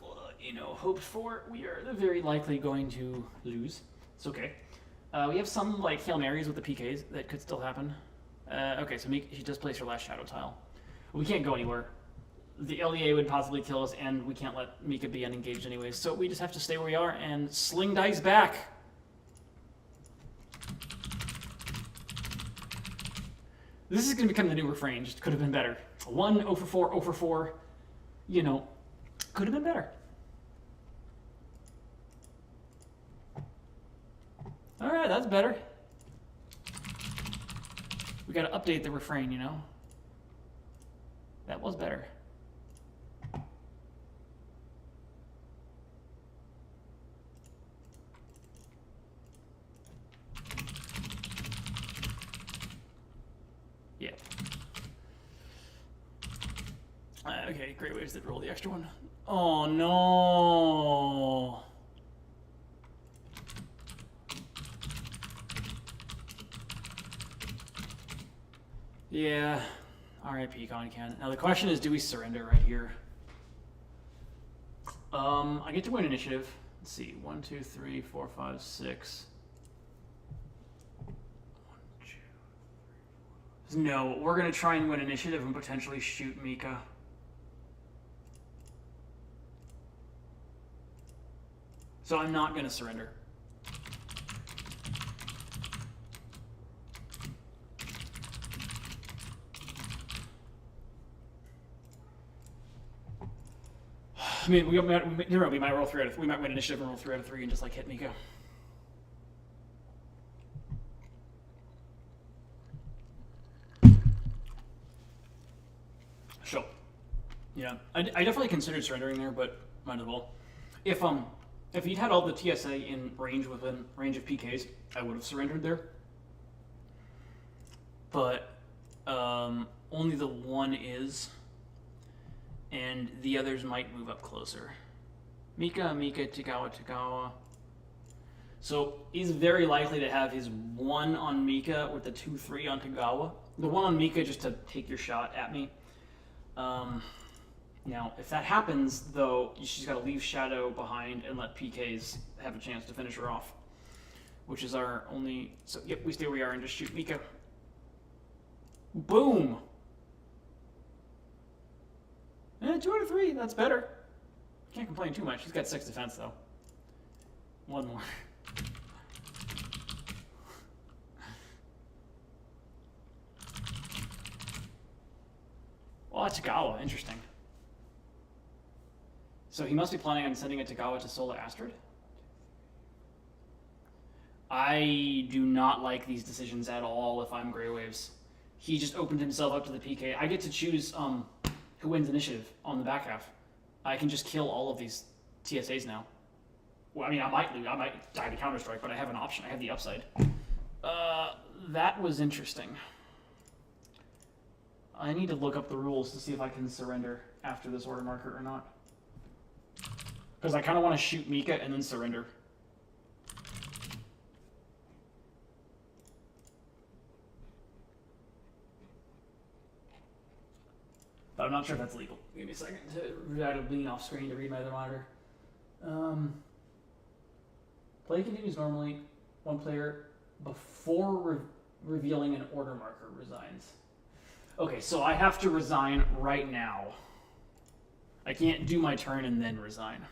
Speaker 1: hoped for. We are very likely going to lose. It's okay. We have some like Hail Marys with the PKs that could still happen. Okay, so she does place her last shadow tile. We can't go anywhere. the LEA would possibly kill us, and we can't let Mika be unengaged anyways. So we just have to stay where we are and sling dice back. This is going to become the new refrain. Just could have been better. 1, 0 for 4, 0 for 4. You know, could have been better. All right, that's better. We got to update the refrain, you know. That was better. Yeah. Okay, great ways to roll the extra one. Oh no. Yeah. R.I.P. Concan. Now the question is, do we surrender right here? I get to win initiative. Let's see. 1, 2, 3, 4, 5, 6. 1, 2, 3, 4. No, we're gonna try and win initiative and potentially shoot Mika. So I'm not gonna surrender. I mean, we might roll 3 out of 3. We might win initiative and roll 3 out of 3 and just like hit Mika. So, yeah, I definitely considered surrendering there, but might as well. If he'd had all the TSA in range within range of PKs, I would have surrendered there. But only the one is. And the others might move up closer. Mika, Tagawa. So he's very likely to have his 1 on Mika with the 2, 3 on Tagawa. The 1 on Mika just to take your shot at me. Now, if that happens, though, she's got to leave Shadow behind and let PKs have a chance to finish her off. Which is our only... So, yep, we stay where we are and just shoot Mika. Boom! 2 out of 3, that's better. Can't complain too much. He's got 6 defense, though. 1 more. Oh, Tagawa. Interesting. So he must be planning on sending a Tagawa to Solar Astrid? I do not like these decisions at all if I'm Grey Waves. He just opened himself up to the PK. I get to choose who wins initiative on the back half. I can just kill all of these TSAs now. Well, I mean, I might lose. I might die to Counter-Strike, but I have an option. I have the upside. That was interesting. I need to look up the rules to see if I can surrender after this order marker or not. Because I kind of want to shoot Mika and then surrender. But I'm not sure if that's legal. Give me a second to lean off screen to read my other monitor. Play continues normally. One player before revealing an order marker resigns. Okay, so I have to resign right now. I can't do my turn and then resign.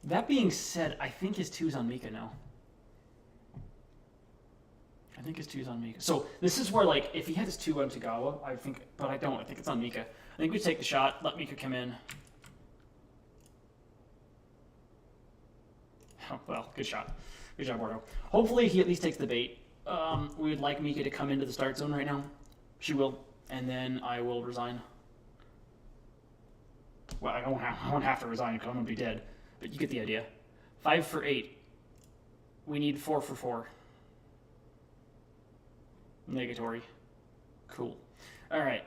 Speaker 1: That being said, I think his 2's on Mika now. I think his 2's on Mika. So this is where, like, if he had his 2 on Tagawa, I think, but I don't. I think it's on Mika. I think we take the shot, let Mika come in. Oh, well, good shot. Good job, Bordeaux. Hopefully he at least takes the bait. We would like Mika to come into the start zone right now. She will, and then I will resign. Well, I won't have to resign because I'm going to be dead. But you get the idea. 5 for 8. We need 4 for 4. Negatory. Cool. All right.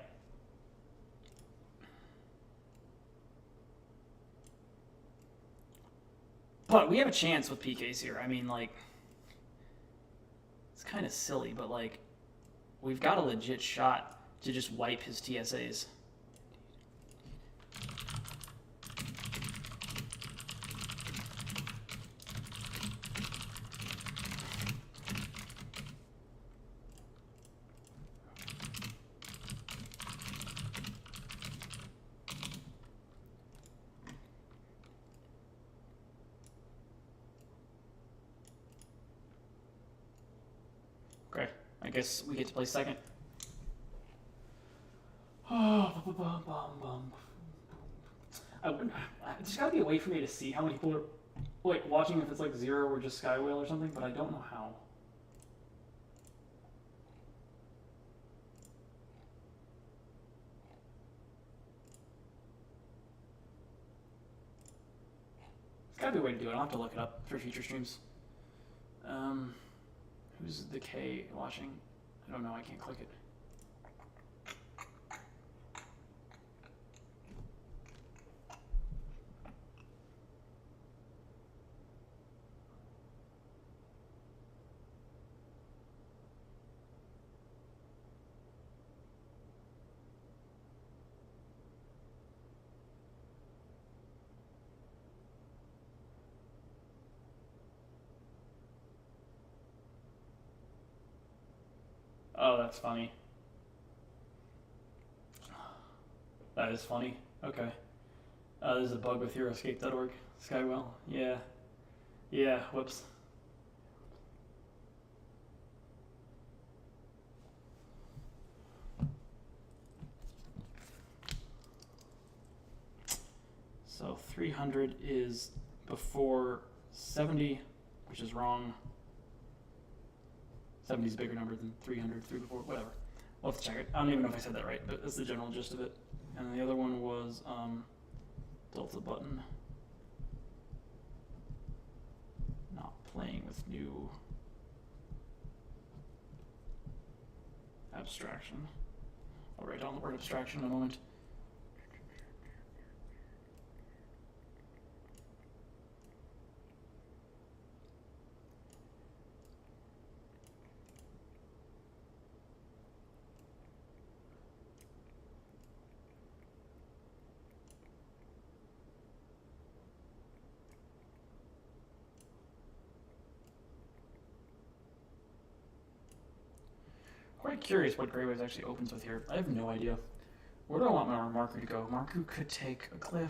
Speaker 1: But we have a chance with PKs here. I mean, like, it's kind of silly, but, like, we've got a legit shot to just wipe his TSAs. I guess we get to play second. Oh, there's gotta be a way for me to see how many people are like watching if it's like 0 or just Skywhale or something, but I don't know how. There's gotta be a way to do it. I'll have to look it up for future streams. Who's the K watching? I don't know. I can't click it. Oh, that's funny. That is funny. Okay. There's a bug with HeroEscape.org. Skywell. Yeah. Yeah, whoops. So 300 is before 70, which is wrong. 70 is a bigger number than 300, 3 before, whatever. We'll have to check it. I don't even know if I said that right, but that's the general gist of it. And the other one was Delta button. Not playing with new abstraction. I'll write down the word abstraction in a moment. Quite curious what Grey Waves actually opens with here. I have no idea. Where do I want my Marku to go? Marku could take a Glyph. 1,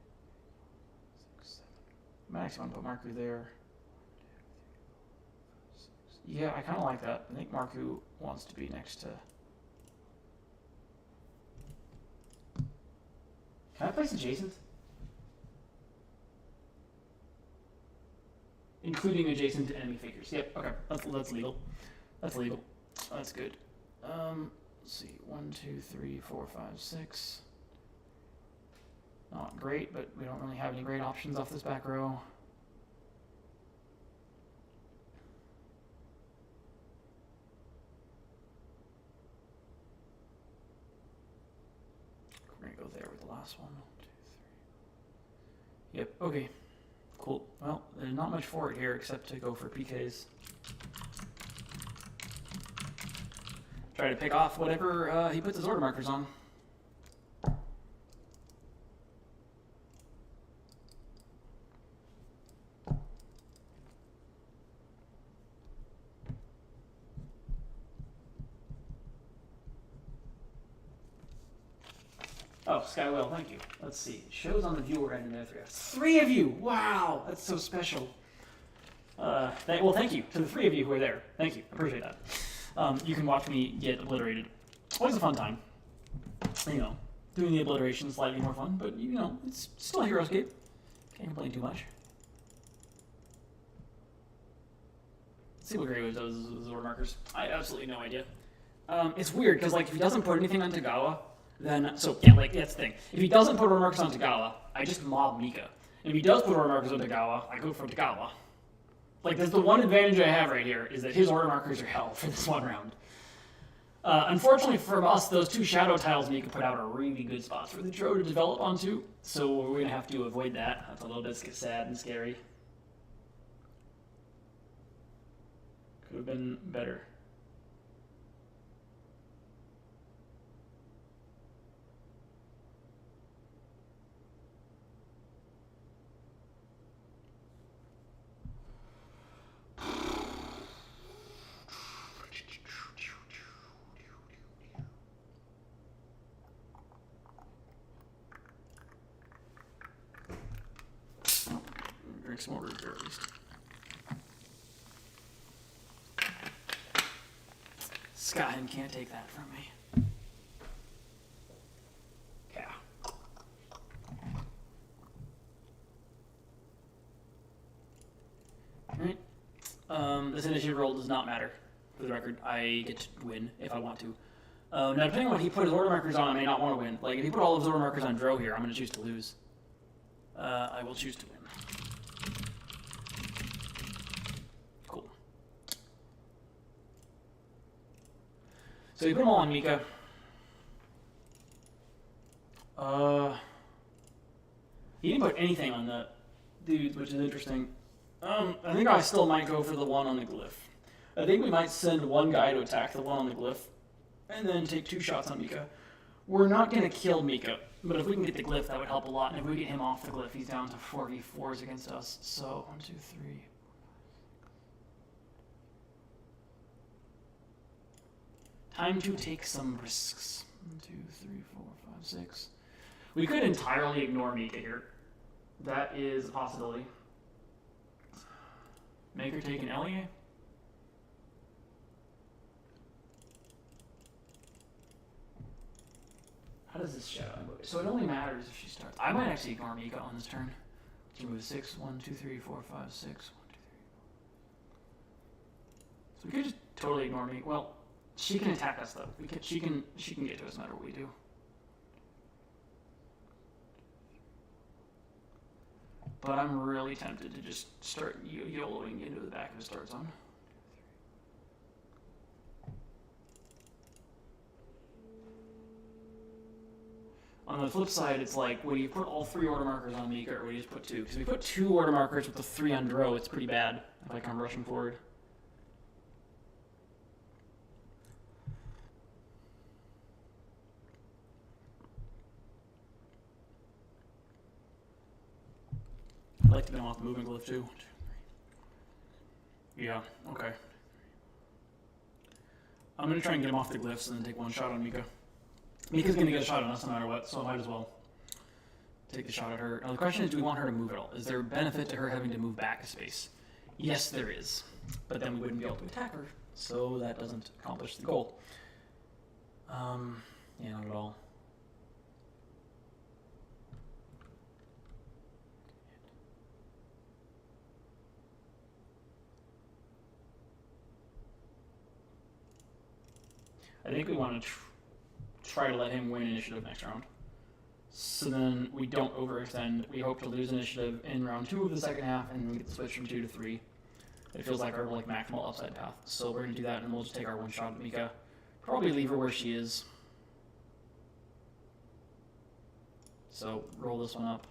Speaker 1: 2, 3, 4, 5, 6, 7. I might actually want to put Marku there. 1, 2, 3, 4, 5, 6. Yeah, I kind of like that. I think Marku wants to be next to... Can I place adjacent? Including adjacent to enemy figures. Yep, okay. That's legal. That's legal. That's good. Let's see. 1, 2, 3, 4, 5, 6. Not great, but we don't really have any great options off this back row. We're gonna go there with the last one. 1, 2, 3. Yep. Okay. Cool. Well, there's not much for it here except to go for PKs. Try to pick off whatever he puts his order markers on. Oh, Skywell, thank you. Let's see. Shows on the viewer end in there. 3 of you! Wow! That's so special. Well, thank you to the 3 of you who are there. Thank you. I appreciate that. You can watch me get obliterated. Always a fun time. You know, doing the obliteration is slightly more fun, but you know, it's still a HeroEscape. Can't complain too much. Let's see what Grey Waves does with his order markers. I have absolutely no idea. It's weird, because like if he doesn't put anything on Tagawa, then, so yeah, like that's the thing. If he doesn't put order markers on Tagawa, I just mob Mika. And if he does put order markers on Tagawa, I go for Tagawa. Like, there's the one advantage I have right here, is that his order markers are hell for this one round. Unfortunately for us, those 2 shadow tiles Mika put out are really good spots for the Tro to develop onto, so we're going to have to avoid that. That's a little bit sad and scary. Could have been better. Some more root beer at least. Skyhen can't take that from me. Yeah. Alright. This initiative roll does not matter. For the record, I get to win if I want to. Now, depending on what he put his order markers on, I may not want to win. Like, if he put all of his order markers on Dro here, I'm going to choose to lose. I will choose to win. Cool. So you put them all on Mika. He didn't put anything on that dude, which is interesting. I think I still might go for the one on the glyph. I think we might send one guy to attack the one on the glyph, and then take 2 shots on Mika. We're not going to kill Mika, but if we can get the glyph, that would help a lot. And if we get him off the glyph, he's down to 4v4s against us. So, 1, 2, 3. Time to take some risks. 1, 2, 3, 4, 5, 6. We could entirely ignore Mika here. That is a possibility. Make her take an Elia? How does this shadow move? So it only matters if she starts. I might actually ignore Mika on this turn. She moves 6, 1, 2, 3, 4, 5, 6, 1, 2, 3. So we could just totally ignore me. Well, she can attack us though. She can get to us no matter what we do. But I'm really tempted to just start YOLOing into the back of the start zone. On the flip side, it's like, when you put all 3 order markers on Mika, or when you just put 2. Because if we put 2 order markers with the 3 on Dro, it's pretty bad if I come rushing forward. I'd like to get him off the moving glyph too. 1, 2, 3. Yeah, okay. I'm going to try and get him off the glyphs and then take 1 shot on Mika. Mika's going to get a shot on us no matter what, so I might as well take the shot at her. Now the question is, do we want her to move at all? Is there a benefit to her having to move back a space? Yes, there is. But then we wouldn't be able to attack her, so that doesn't accomplish the goal. Yeah, not at all. I think we want to try to let him win initiative next round. So then we don't overextend. We hope to lose initiative in round 2 of the second half, and we get the switch from 2 to 3. It feels like our maximal upside path. So we're going to do that, and we'll just take our 1 shot at Mika. Probably leave her where she is. So roll this one up.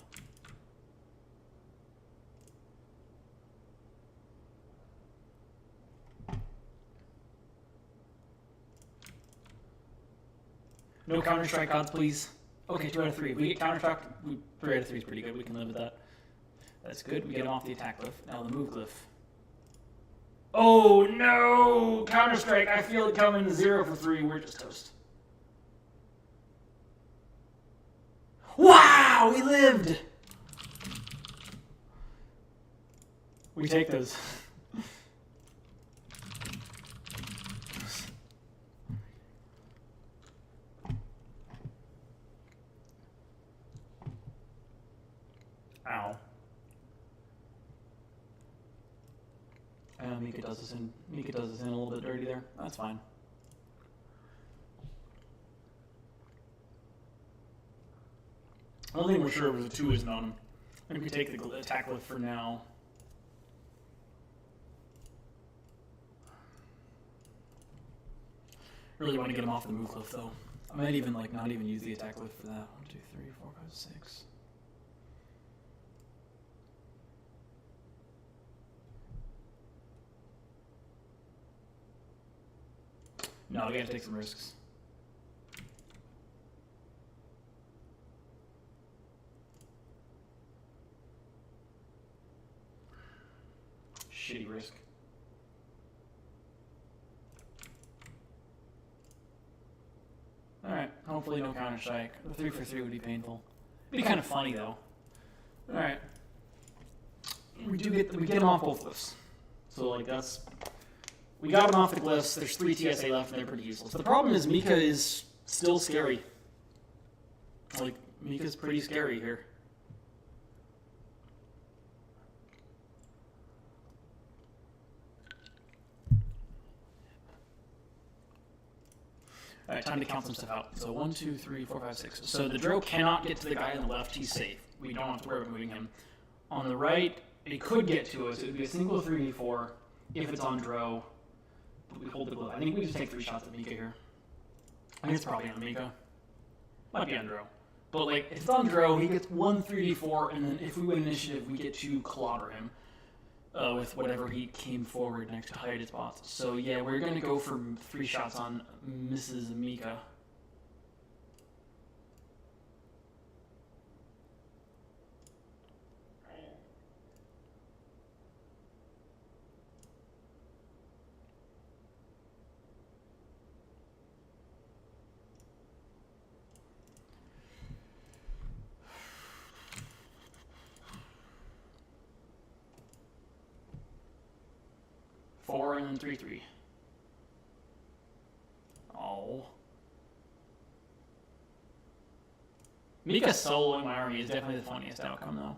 Speaker 1: No counter-strike gods, please. Okay, 2 out of 3. If we get counter-struck, 3 out of 3 is pretty good. We can live with that. That's good. We get him off the attack glyph. Now the move glyph. Oh, no! Counter-strike. I feel it coming. 0 for 3. We're just toast. Wow! We lived! We take those. Ow. Mika does this in a little bit dirty there. That's fine. I don't think we're sure if the 2 isn't on him. I think we take the attack lift for now. Really want to get him off the move cliff though. I might even not even use the attack lift for that. 1, 2, 3, 4, 5, 6. No, we gotta take some risks. Shitty risk. Alright, hopefully no counter strike. The 3 for 3 would be painful. It'd be kind of funny though. Alright. We get him off both lifts. So that's we got him off the glyphs. There's 3 TSA left, and they're pretty useless. The problem is Mika is still scary. Like, Mika's pretty scary here. Alright, time to count some stuff out. So 1, 2, 3, 4, 5, 6. So the Dro cannot get to the guy on the left. He's safe. We don't have to worry about moving him. On the right, it could get to us. It would be a single 3v4 if it's on Dro. But we hold the glove. I think we just take 3 shots at Mika here. I think it's probably on Mika. Might be on Dro. But like, if it's on Dro, he gets 1 3v4, and then if we win initiative, we get to clobber him. With whatever he came forward next to hide his spots. So yeah, we're going to go for 3 shots on Mrs. Mika. Four and then 3-3. Oh. Mika soloing my army is definitely the funniest outcome, though.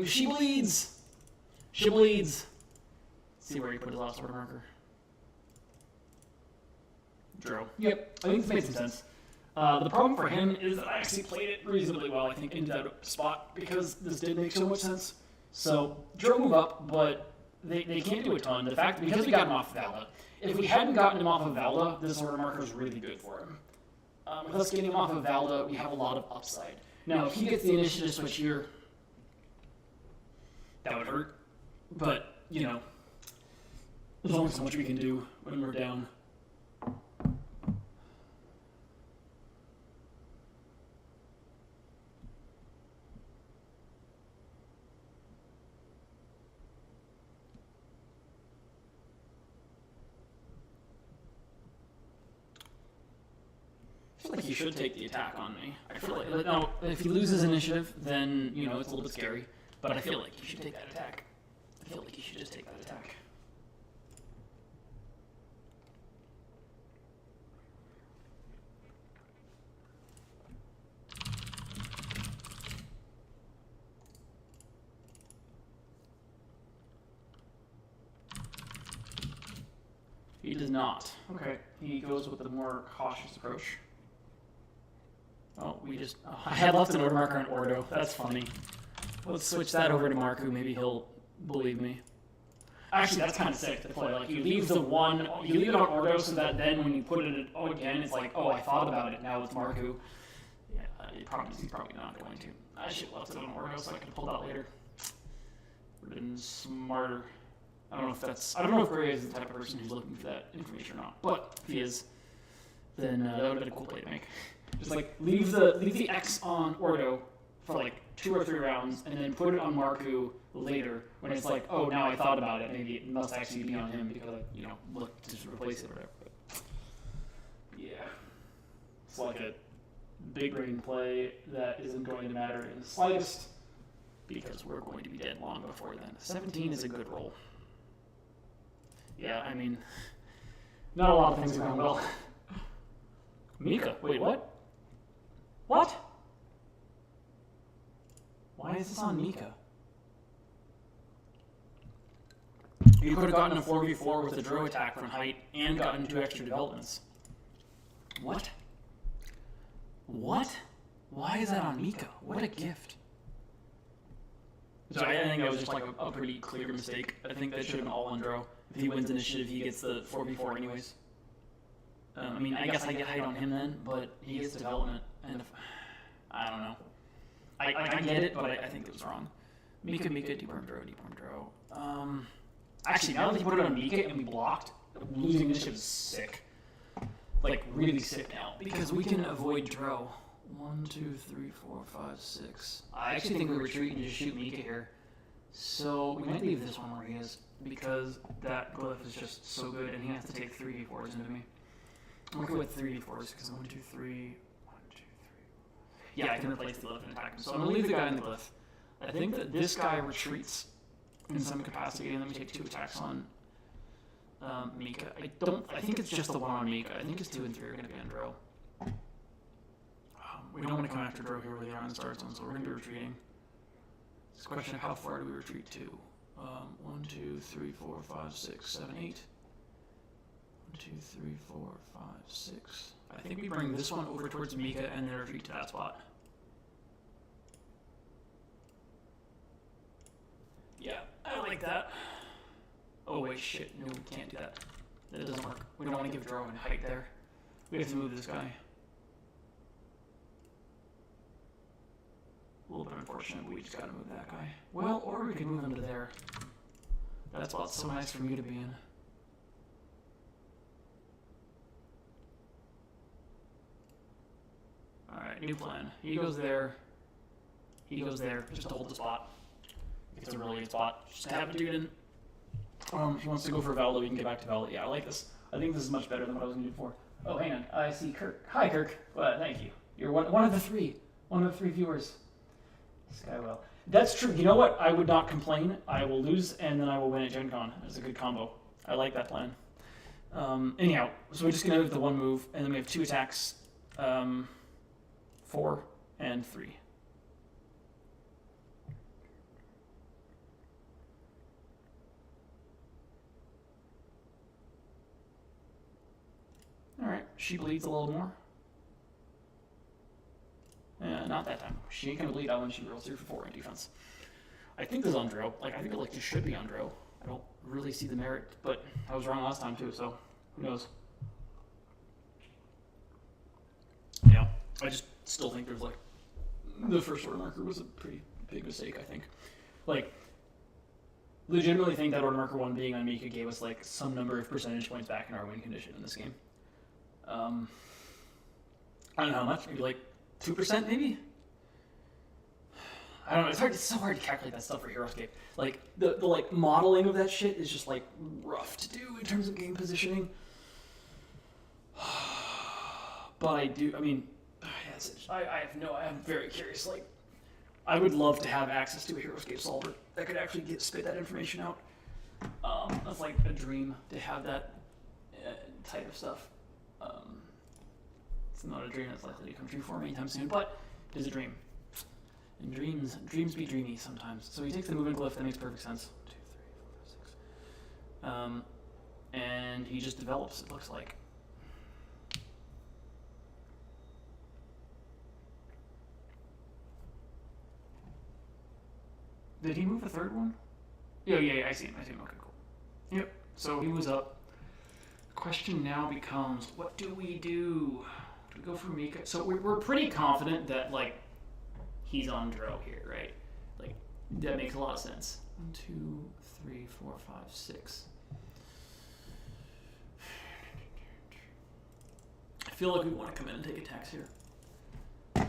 Speaker 1: She bleeds! She bleeds! Let's see where he put his last order marker. Dro. Yep, I think this made some sense. The problem for him is that I actually played it reasonably well, I think, into that spot, because this did make so much sense. So, Dro move up, but they can't do a ton. The fact, because we got him off of Valda, if we hadn't gotten him off of Valda, this order marker is really good for him. With us getting him off of Valda, we have a lot of upside. Now, if he gets the initiative switch here, that would hurt. But, you know, there's only so much we can do when we're down. I feel like he should take the attack on me. I feel like, now, if he loses initiative, then, you know, it's a little bit scary. But I feel like he should take that attack. I feel like he should just take that attack. He does not. Okay, he goes with a more cautious approach. Oh, I had left an order marker on Ordo. That's funny. Let's switch that over to Marku. Maybe he'll believe me. Actually, that's kind of sick to play. Like, you leave the one, you leave it on Ordo so that then when you put it again, it's like, oh, I thought about it. Now it's Marku. Yeah, he's probably not going to. I should have left it on Ordo so I could pull that later. Would have been smarter. I don't know if Gray is the type of person who's looking for that information or not. But if he is, then that would have been a cool play to make. Just like leave the X on Ordo for like 2 or 3 rounds, and then put it on Marku later when it's like, oh, now I thought about it. Maybe it must actually be on him because I, look to just replace it or whatever. But yeah, it's like a big brain play that isn't going to matter in the slightest because we're going to be dead long before then. 17 is a good roll. Yeah, I mean, not a lot of things are going well. Mika, wait, what? What? Why is this on Mika? You could have gotten a 4v4 with a Dro attack from height and gotten 2 extra developments. What? What? Why is that on Mika? What a gift. So I think that was just like a pretty clear mistake. I think that should have been all on Dro. If he wins initiative, he gets the 4v4 anyways. I mean, I guess I get height on him then, but he gets development, and I don't know. I get it, but I think it was wrong. Mika, deform Dro. Actually, now that he put it on Mika and we blocked, losing initiative is sick. Like, really sick now, because we can avoid Dro. 1, 2, 3, 4, 5, 6. I actually think we retreat and just shoot Mika here. So we might leave this one where he is, because that glyph is just so good, and he has to take 3v4s into me. I'm okay with 3v4s, because 1, 2, 3, 1, 2, 3. Yeah, I can replace the glyph and attack him. So I'm going to leave the guy in the glyph. I think that this guy retreats in some capacity, and then we take 2 attacks on Mika. I think it's just the one on Mika. I think his 2 and 3 are going to be on Dro. We don't want to come after Dro here where they are on the start zone, so we're going to be retreating. It's a question of how far do we retreat to? 1, 2, 3, 4, 5, 6, 7, 8. 1, 2, 3, 4, 5, 6. I think we bring this one over towards Mika and then retreat to that spot. Yeah, I like that. Oh wait, shit, no, we can't do that. That doesn't work. We don't want to give Dro any height there. We have to move this guy. A little bit unfortunate, but we just gotta move that guy. Well, or we can move him to there. That spot's so nice for you to be in. Alright, new plan. He goes there. He goes there, just to hold the spot. It's a really good spot. Just to have a dude in. If he wants to go for Velda, we can get back to Velda. Yeah, I like this. I think this is much better than what I was going to do before. Oh, hang on. I see Kirk. Hi, Kirk. Well, thank you. You're one of the 3. One of the 3 viewers. Skywell. That's true. You know what? I would not complain. I will lose, and then I will win at Gen Con. It's a good combo. I like that plan. Anyhow, so we're just going to have the 1 move, and then we have 2 attacks. 4 and 3. Alright, she bleeds a little more. Not that time. She ain't gonna bleed out when she rolls 3 for 4 in defense. I think this is on Dro. Like, I think it just should be on Dro. I don't really see the merit, but I was wrong last time too, so who knows? Yeah, I just still think there's like the first order marker was a pretty big mistake, I think. Like, legitimately think that order marker 1 being on Mika gave us like some number of percentage points back in our win condition in this game. I don't know how much, maybe like 2% maybe? I don't know, it's so hard to calculate that stuff for HeroScape. Like, the like modeling of that shit is just like rough to do in terms of game positioning. But I I'm very curious, like, I would love to have access to a HeroScape solver that could actually spit that information out. That's like a dream to have that type of stuff. It's not a dream that's likely to come true for me anytime soon, but it is a dream. And dreams be dreamy sometimes. So he takes the movement glyph, that makes perfect sense. 2, 3, 4, 5, 6. And he just develops, it looks like. Did he move a 3rd one? Yeah, I see him. Okay, cool. Yep, so he moves up. The question now becomes, what do we do? Do we go for Mika? So we're pretty confident that, like, he's on Dro here, right? Like, that makes a lot of sense. 1, 2, 3, 4, 5, 6. I feel like we want to come in and take attacks here. I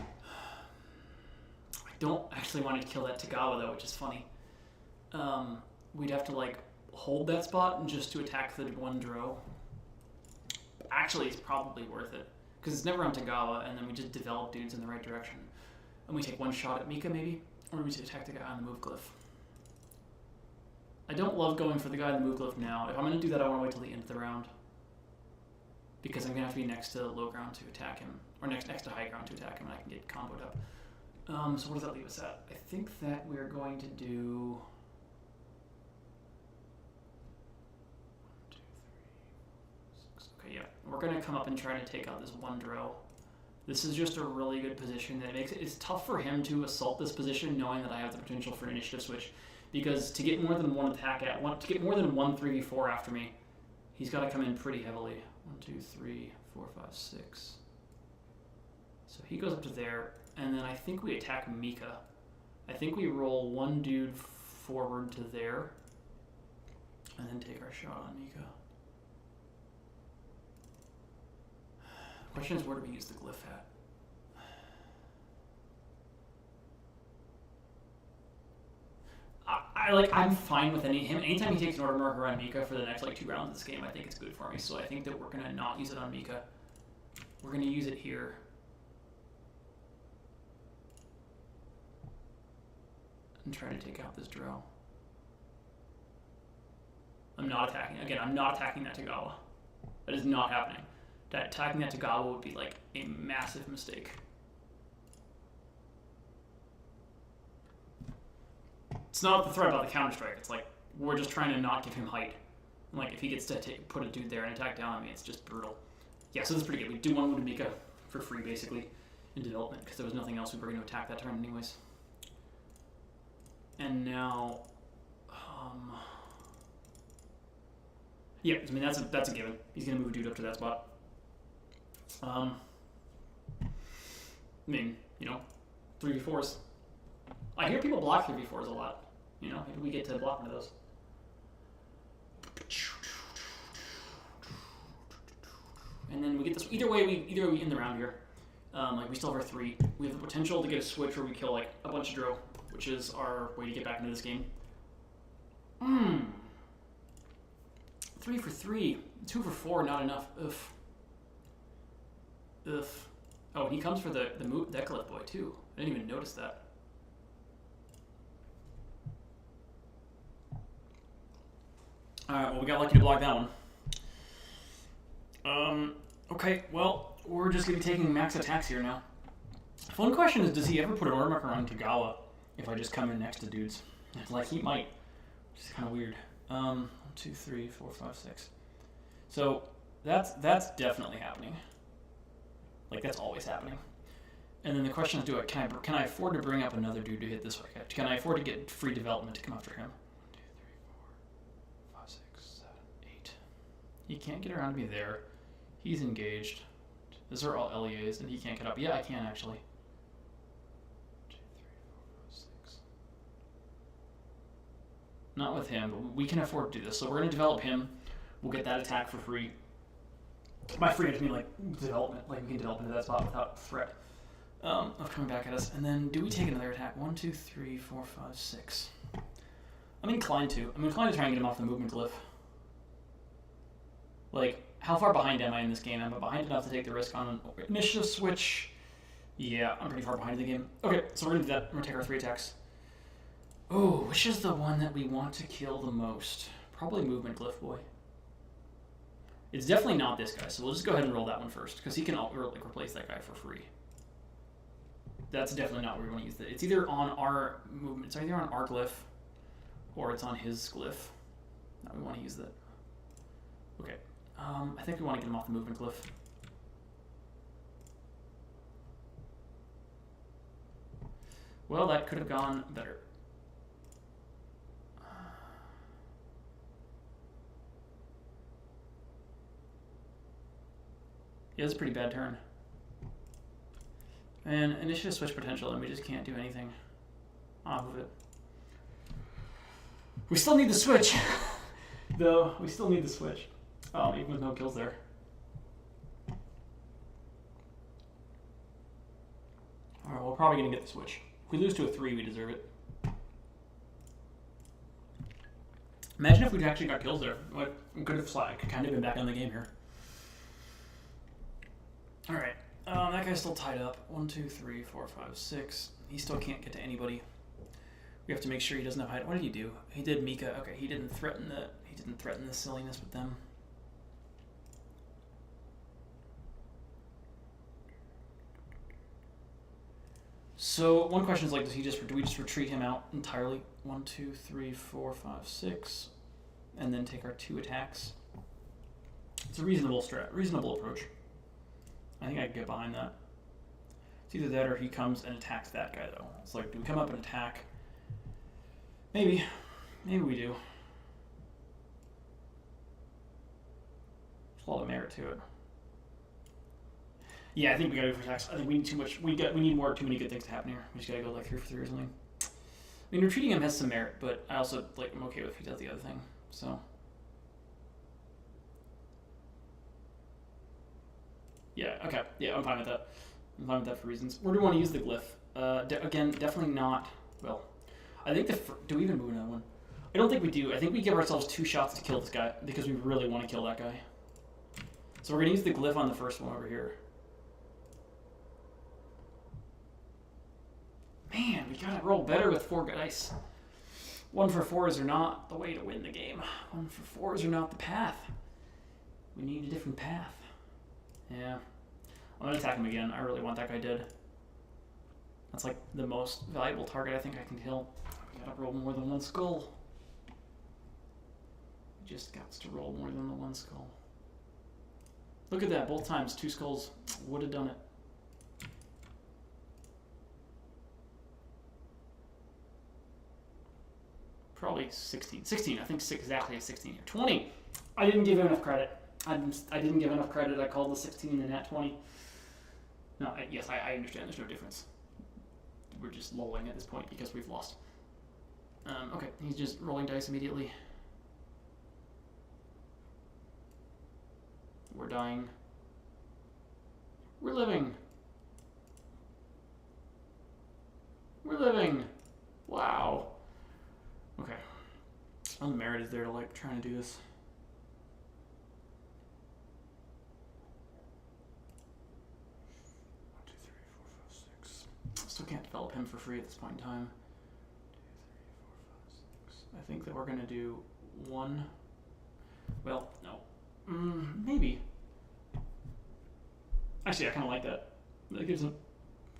Speaker 1: don't actually want to kill that Tagawa though, which is funny. We'd have to like hold that spot and just to attack the 1 Dro. Actually, it's probably worth it because it's never on Tagawa, and then we just develop dudes in the right direction. And we take 1 shot at Mika, maybe? Or we attack the guy on the move glyph. I don't love going for the guy on the move glyph now. If I'm going to do that, I want to wait till the end of the round. Because I'm going to have to be next to low ground to attack him. Or next to high ground to attack him, and I can get comboed up. So what does that leave us at? I think that we're going to do... 1, 2, 3, 4, 6. Okay, yeah. We're going to come up and try to take out this 1 Dro. This is just a really good position that makes it's tough for him to assault this position knowing that I have the potential for an initiative switch, because to get more than 1 attack to get more than 1 3v4 after me, he's got to come in pretty heavily. 1, 2, 3, 4, 5, 6. So he goes up to there, and then I think we attack Mika. I think we roll 1 dude forward to there, and then take our shot on Mika. The question is, where do we use the glyph at? I'm fine with him. Anytime he takes an order marker on Mika for the next like 2 rounds of this game, I think it's good for me. So I think that we're gonna not use it on Mika. We're gonna use it here. And try to take out this Dro. I'm not attacking. Again, I'm not attacking that Tagawa. That is not happening. Attacking that Tagawa would be like a massive mistake. It's not the threat about the counter strike. It's like we're just trying to not give him height. Like if he gets to put a dude there and attack down on me, it's just brutal. Yeah, so this is pretty good. We do one wounded Mika for free basically in development because there was nothing else we were going to attack that turn anyways. And now, yeah, I mean that's a given. He's gonna move a dude up to that spot. I mean, you know, 3v4s. I hear people block 3v4s a lot. You know, maybe we get to block one of those. And then we get this. Either way we end the round here. Like we still have our 3. We have the potential to get a switch where we kill like a bunch of Dro, which is our way to get back into this game. 3 for 3, 2 for 4, not enough. Ugh. Oh, and he comes for the Decalyph boy too. I didn't even notice that. Alright, well we got lucky to block that one. Okay, well, we're just gonna be taking max attacks here now. One question is, does he ever put an order marker on Tagawa if I just come in next to dudes? Like he might, which is kind of weird. 1, 2, 3, 4, 5, 6. So that's definitely happening. Like that's always happening. And then the question is, can I afford to bring up another dude to hit this way? Can I afford to get free development to come after him? 1, 2, 3, 4, 5, 6, 7, 8. He can't get around me there. He's engaged. These are all LEAs, and he can't get up. Yeah, I can actually. 2, 3, 4, 5, 6. Not with him, but we can afford to do this. So we're going to develop him. We'll get that attack for free. By free, I just mean like development. Like we can develop into that spot without threat of coming back at us. And then do we take another attack? 1, 2, 3, 4, 5, 6. I'm inclined to. I'm inclined to try and get him off the movement glyph. Like, how far behind am I in this game? Am I behind enough to take the risk on an initiative switch? Yeah, I'm pretty far behind in the game. Okay, so we're going to do that. We're going to take our 3 attacks. Oh, which is the one that we want to kill the most? Probably movement glyph boy. It's definitely not this guy, so we'll just go ahead and roll that one first, because he can replace that guy for free. That's definitely not where we want to use it. It's either on our movement, it's either on our glyph, or it's on his glyph. Now we want to use that. Okay. I think we want to get him off the movement glyph. Well, that could have gone better. Yeah, that's a pretty bad turn. And initiative switch potential, and we just can't do anything off of it. We still need the switch, though. We still need the switch. Even with no kills there. Alright, we're probably going to get the switch. If we lose to a 3, we deserve it. Imagine if we'd actually got kills there. Like, we could have kind of been back on the game here. Alright, that guy's still tied up. 1, 2, 3, 4, 5, 6. He still can't get to anybody. We have to make sure he doesn't have height. What did he do? He did Mika. Okay, he didn't threaten the silliness with them. So one question is like, do we just retreat him out entirely? 1, 2, 3, 4, 5, 6, and then take our 2 attacks. It's a reasonable approach. I think I can get behind that. It's either that or he comes and attacks that guy though. It's like, do we come up and attack? Maybe we do. There's a lot of merit to it. Yeah, I think we gotta go for attacks. I think we need too much. We need too many good things to happen here. We just gotta go like 3 for 3 or something. I mean, retreating him has some merit, but I also I'm okay with if he does the other thing. So. Yeah. Okay. Yeah, I'm fine with that. I'm fine with that for reasons. Where do we want to use the glyph? Again, definitely not. Well, I think do we even move another one? I don't think we do. I think we give ourselves 2 shots to kill this guy because we really want to kill that guy. So we're gonna use the glyph on the first one over here. Man, we gotta roll better with 4 dice. 1-for-4s are not the way to win the game. 1-for-4s are not the path. We need a different path. Yeah. I'm going to attack him again. I really want that guy dead. That's like the most valuable target I think I can kill. We gotta roll more than one skull. We just got to roll more than the one skull. Look at that. Both times, 2 skulls would have done it. Probably 16. 16. I think exactly a 16 here. 20. I didn't give him enough credit. I didn't give enough credit. I called the 16 and nat 20. No, yes, I understand. There's no difference. We're just lolling at this point because we've lost. Okay, he's just rolling dice immediately. We're dying. We're living. We're living. Wow. Okay. Well, the merit is there to like trying to do this. Still can't develop him for free at this point in time. 2, 3, 4, 5, 6. I think that we're gonna do 1. Well, no. Maybe. Actually, I kind of like that. That gives him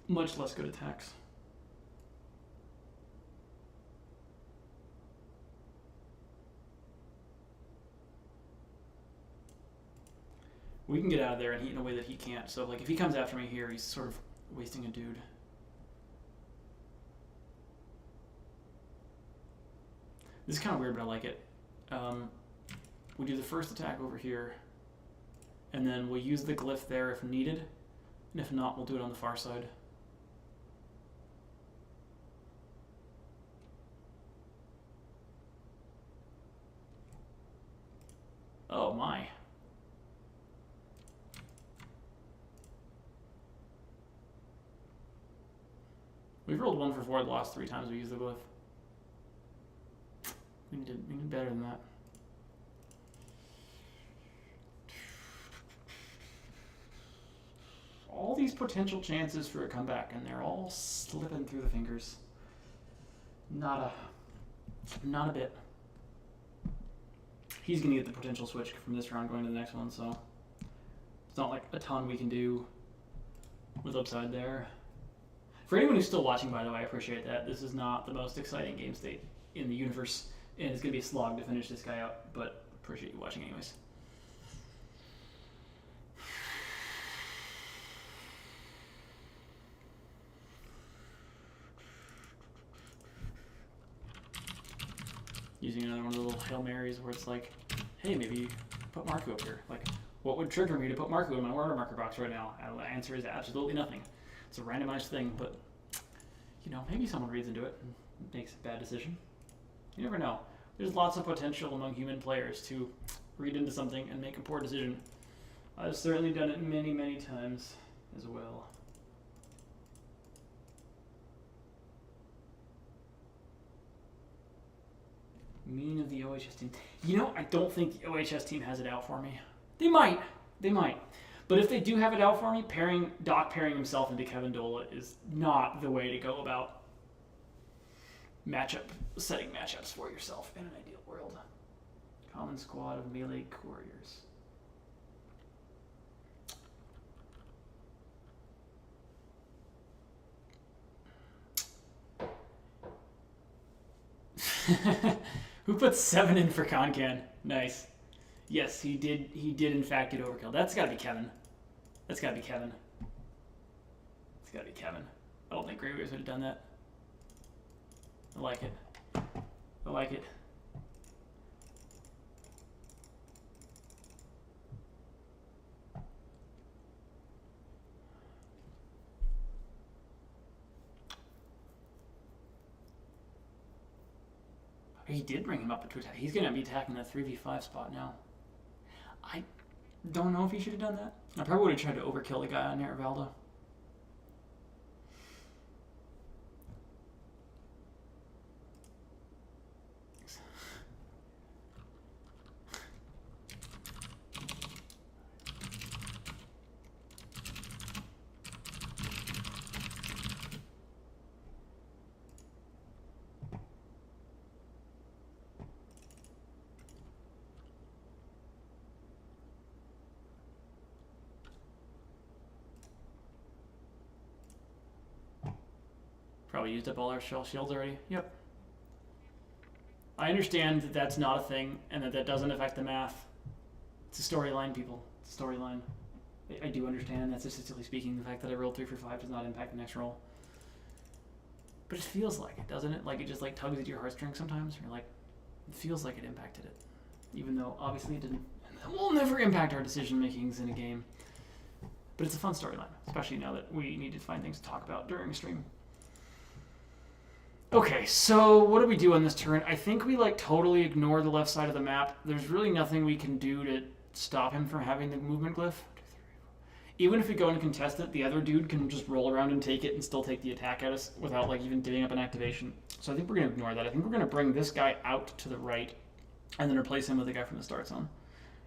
Speaker 1: much less good attacks. We can get out of there and eat in a way that he can't. So, like, if he comes after me here, he's sort of wasting a dude. This is kind of weird, but I like it. We do the first attack over here, and then we'll use the glyph there if needed, and if not, we'll do it on the far side. Oh my. We've rolled 1-for-4 the last 3 times we used the glyph. We need better than that. All these potential chances for a comeback, and they're all slipping through the fingers. Not a bit. He's gonna get the potential switch from this round going to the next one, so it's not like a ton we can do with upside there. For anyone who's still watching, by the way, I appreciate that. This is not the most exciting game state in the universe, and it's going to be a slog to finish this guy out, but appreciate you watching anyways. Using another one of the little Hail Marys where it's like, hey, maybe put Marku up here. Like, what would trigger me to put Marku in my water marker box right now? And the answer is absolutely nothing. It's a randomized thing, but, you know, maybe someone reads into it and makes a bad decision. You never know. There's lots of potential among human players to read into something and make a poor decision. I've certainly done it many, many times as well. Mean of the OHS team. You know, I don't think the OHS team has it out for me. They might. They might. But if they do have it out for me, Doc pairing himself into Kevin Dola is not the way to go about setting matchups for yourself in an ideal world. Common squad of melee couriers. Who put 7 in for Concan? Nice. Yes, he did in fact get overkill. That's gotta be Kevin. That's gotta be Kevin. It's gotta be Kevin. I don't think Grey Bears would have done that. I like it. I like it. He did bring him up to attack. He's going to be attacking that 3v5 spot now. I don't know if he should have done that. I probably would have tried to overkill the guy on Neravalda. probably used up all our shell shields already. Yep. I understand that that's not a thing and that that doesn't affect the math. It's a storyline, people. It's a storyline. I do understand that statistically speaking, the fact that I rolled 3 for 5 does not impact the next roll. But it feels like it, doesn't it? Like it just like tugs at your heartstrings sometimes. You're like, it feels like it impacted it. Even though obviously it didn't. It will never impact our decision makings in a game. But it's a fun storyline, especially now that we need to find things to talk about during a stream. Okay, so what do we do on this turn? I think we like totally ignore the left side of the map. There's really nothing we can do to stop him from having the movement glyph. Even if we go and contest it, the other dude can just roll around and take it and still take the attack at us without like even giving up an activation. So I think we're going to ignore that. I think we're going to bring this guy out to the right and then replace him with the guy from the start zone.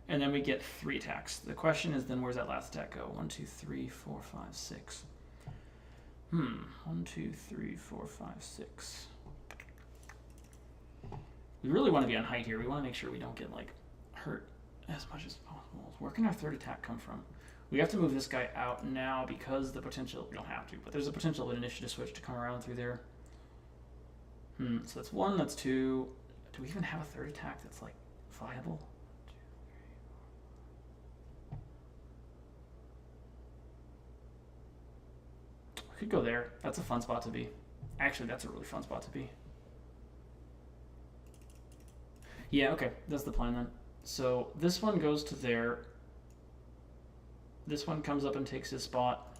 Speaker 1: And then we get 3 attacks. The question is then where's that last attack go? 1, 2, 3, 4, 5, 6. 1, 2, 3, 4, 5, 6. We really want to be on height here. We want to make sure we don't get like hurt as much as possible. Where can our third attack come from? We have to move this guy out now because the potential, we don't have to, but there's a potential of an initiative switch to come around through there. So that's 1, that's 2. Do we even have a third attack that's like viable? 2, 3. We could go there. That's a fun spot to be. Actually, that's a really fun spot to be. Yeah, okay, that's the plan then. So this one goes to there. This one comes up and takes his spot.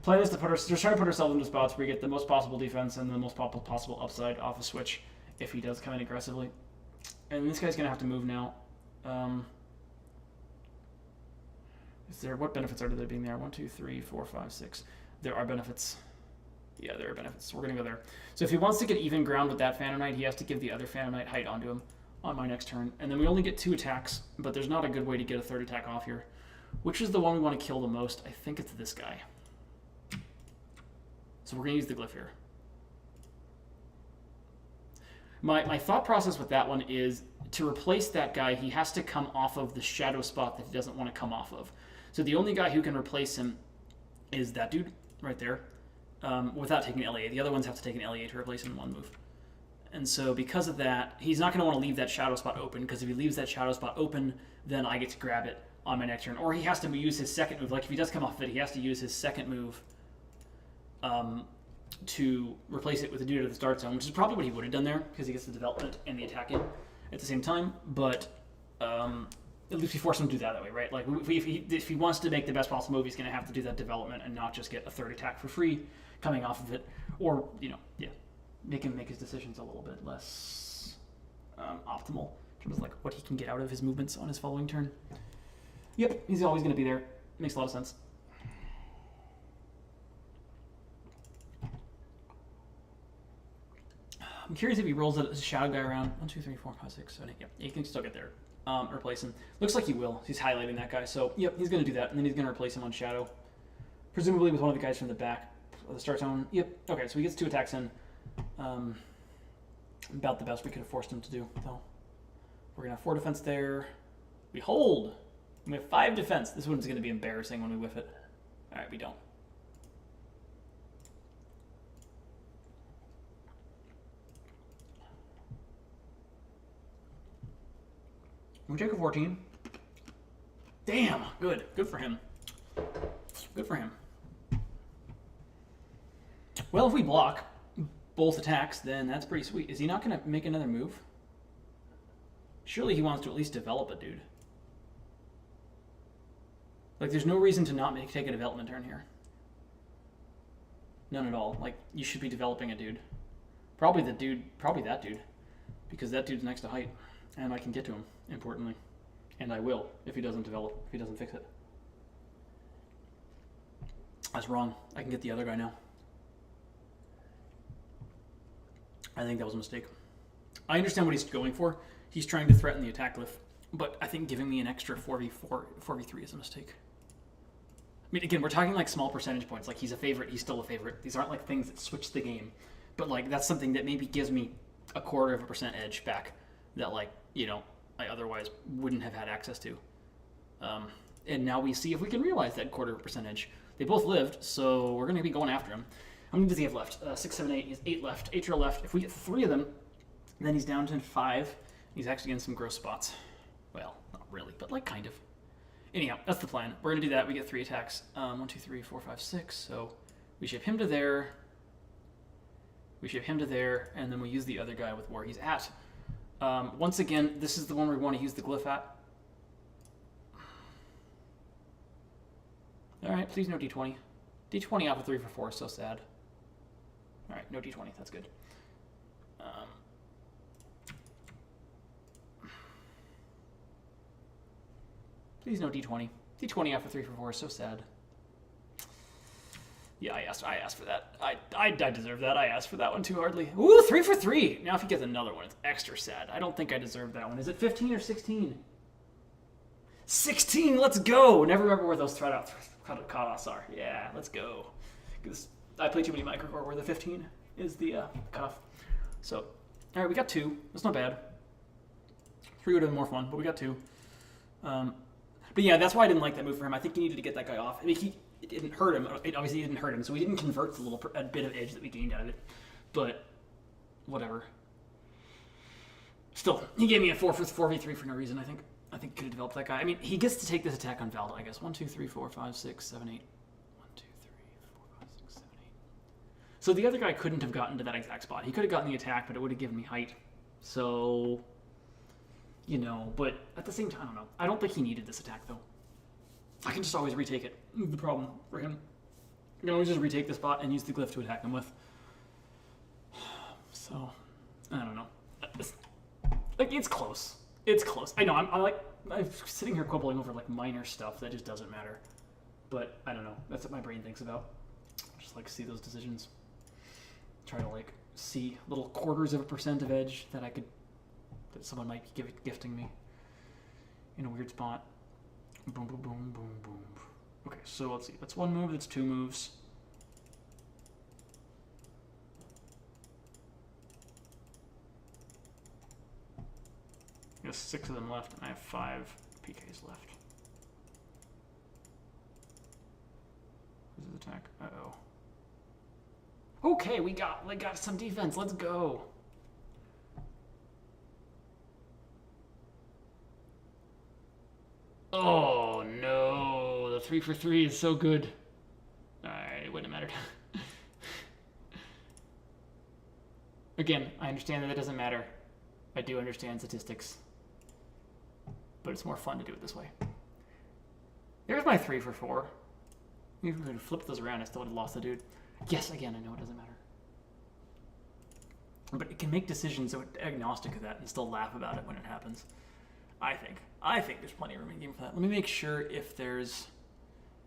Speaker 1: Plan is to just try to put ourselves into spots where we get the most possible defense and the most possible upside off a switch if he does come in aggressively. And this guy's going to have to move now. What benefits are there being there? 1, 2, 3, 4, 5, 6. There are benefits. Yeah, there are benefits. We're going to go there. So if he wants to get even ground with that Phantom Knight, he has to give the other Phantom Knight height onto him on my next turn. And then we only get 2 attacks, but there's not a good way to get a third attack off here. Which is the one we want to kill the most? I think it's this guy. So we're going to use the glyph here. My thought process with that one is to replace that guy, he has to come off of the shadow spot that he doesn't want to come off of. So the only guy who can replace him is that dude right there without taking an LEA. The other ones have to take an LEA to replace him in 1 move. And so because of that, he's not going to want to leave that shadow spot open because if he leaves that shadow spot open, then I get to grab it on my next turn. Or he has to use his second move. Like if he does come off of it, he has to use his second move to replace it with a dude at the start zone, which is probably what he would have done there because he gets the development and the attack in at the same time. But at least we force him to do that way, right? Like if he wants to make the best possible move, he's going to have to do that development and not just get a third attack for free coming off of it. Or, make him make his decisions a little bit less optimal in terms of like what he can get out of his movements on his following turn. Yep, he's always going to be there. Makes a lot of sense. I'm curious if he rolls a shadow guy around. 1, 2, 3, 4, 5, 6, 7, 8. Yep, he can still get there. Replace him. Looks like he will. He's highlighting that guy. So, yep, he's going to do that. And then he's going to replace him on shadow. Presumably with one of the guys from the back of the start zone. Yep. Okay, so he gets 2 attacks in. About the best we could have forced him to do, though. We're going to have 4 defense there. We hold. We have 5 defense. This one's going to be embarrassing when we whiff it. All right, we don't. We take a 14. Damn, good. Good for him. Good for him. Well, if we block both attacks, then that's pretty sweet. Is he not going to make another move? Surely he wants to at least develop a dude. Like, there's no reason to not take a development turn here. None at all. Like, you should be developing a dude. Probably that dude. Because that dude's next to height. And I can get to him, importantly. And I will, if he doesn't develop, if he doesn't fix it. That's wrong. I can get the other guy now. I think that was a mistake. I understand what he's going for. He's trying to threaten the attack glyph. But I think giving me an extra 4v4, 4v3 is a mistake. I mean, again, we're talking like small percentage points. Like, he's a favorite, he's still a favorite. These aren't like things that switch the game. But like, that's something that maybe gives me a 0.25% edge back that, like, I otherwise wouldn't have had access to. And now we see if we can realize that 0.25% edge. They both lived, so we're going to be going after him. How many does he have left? 6, 7, 8. He has 8 left. 8 left. If we get 3 of them, then he's down to 5. He's actually in some gross spots. Well, not really, but like kind of. Anyhow, that's the plan. We're going to do that. We get 3 attacks. 1, 2, 3, 4, 5, 6. So we ship him to there. We ship him to there, and then we use the other guy with where he's at. Once again, this is the one we want to use the glyph at. All right, please no D20. D20 off of 3 for 4 is so sad. All right, no D20. That's good. Please no D20. D20 off of 3 for 4 is so sad. Yeah, I asked for that. I deserve that. I asked for that one too hardly. Ooh, 3 for 3. Now if he gets another one, it's extra sad. I don't think I deserve that one. Is it 15 or 16? 16. Let's go. Never remember where those cutoffs are. Yeah, let's go. Because I play too many microcore where the 15 is the cutoff. So, all right, we got 2. That's not bad. 3 would have been more fun, but we got 2. But yeah, that's why I didn't like that move for him. I think he needed to get that guy off. I mean, it didn't hurt him. It obviously didn't hurt him, so we didn't convert the little bit of edge that we gained out of it. But whatever. Still, he gave me a 4v3 for no reason. I think could have developed that guy. I mean, he gets to take this attack on Valda, I guess. 1, 2, 3, 4, 5, 6, 7, 8. 1, 2, 3, 4, 5, 6, 7, 8. So the other guy couldn't have gotten to that exact spot. He could have gotten the attack, but it would have given me height. So, you know, but at the same time, I don't know. I don't think he needed this attack, though. I can just always retake it. The problem for him. I can always just retake the spot and use the glyph to attack him with. So, I don't know. It's close. It's close. I know, I'm sitting here quibbling over like minor stuff that just doesn't matter. But I don't know. That's what my brain thinks about. I just like to see those decisions. Try to like see little quarters of a % of edge that that someone might be gifting me in a weird spot. Boom, boom, boom, boom, boom. Okay, so let's see. That's 1 move. That's 2 moves. I guess 6 of them left, and I have 5 PKs left. Who's his attack? Uh-oh. Okay, we got some defense. Let's go. Oh no, the 3 for 3 is so good. Alright, it wouldn't have mattered. Again, I understand that it doesn't matter. I do understand statistics. But it's more fun to do it this way. There's my 3 for 4. Even if I flipped those around, I still would have lost the dude. Yes, again, I know it doesn't matter. But it can make decisions that are agnostic of that and still laugh about it when it happens. I think there's plenty of room in the game for that. Let me make sure if there's...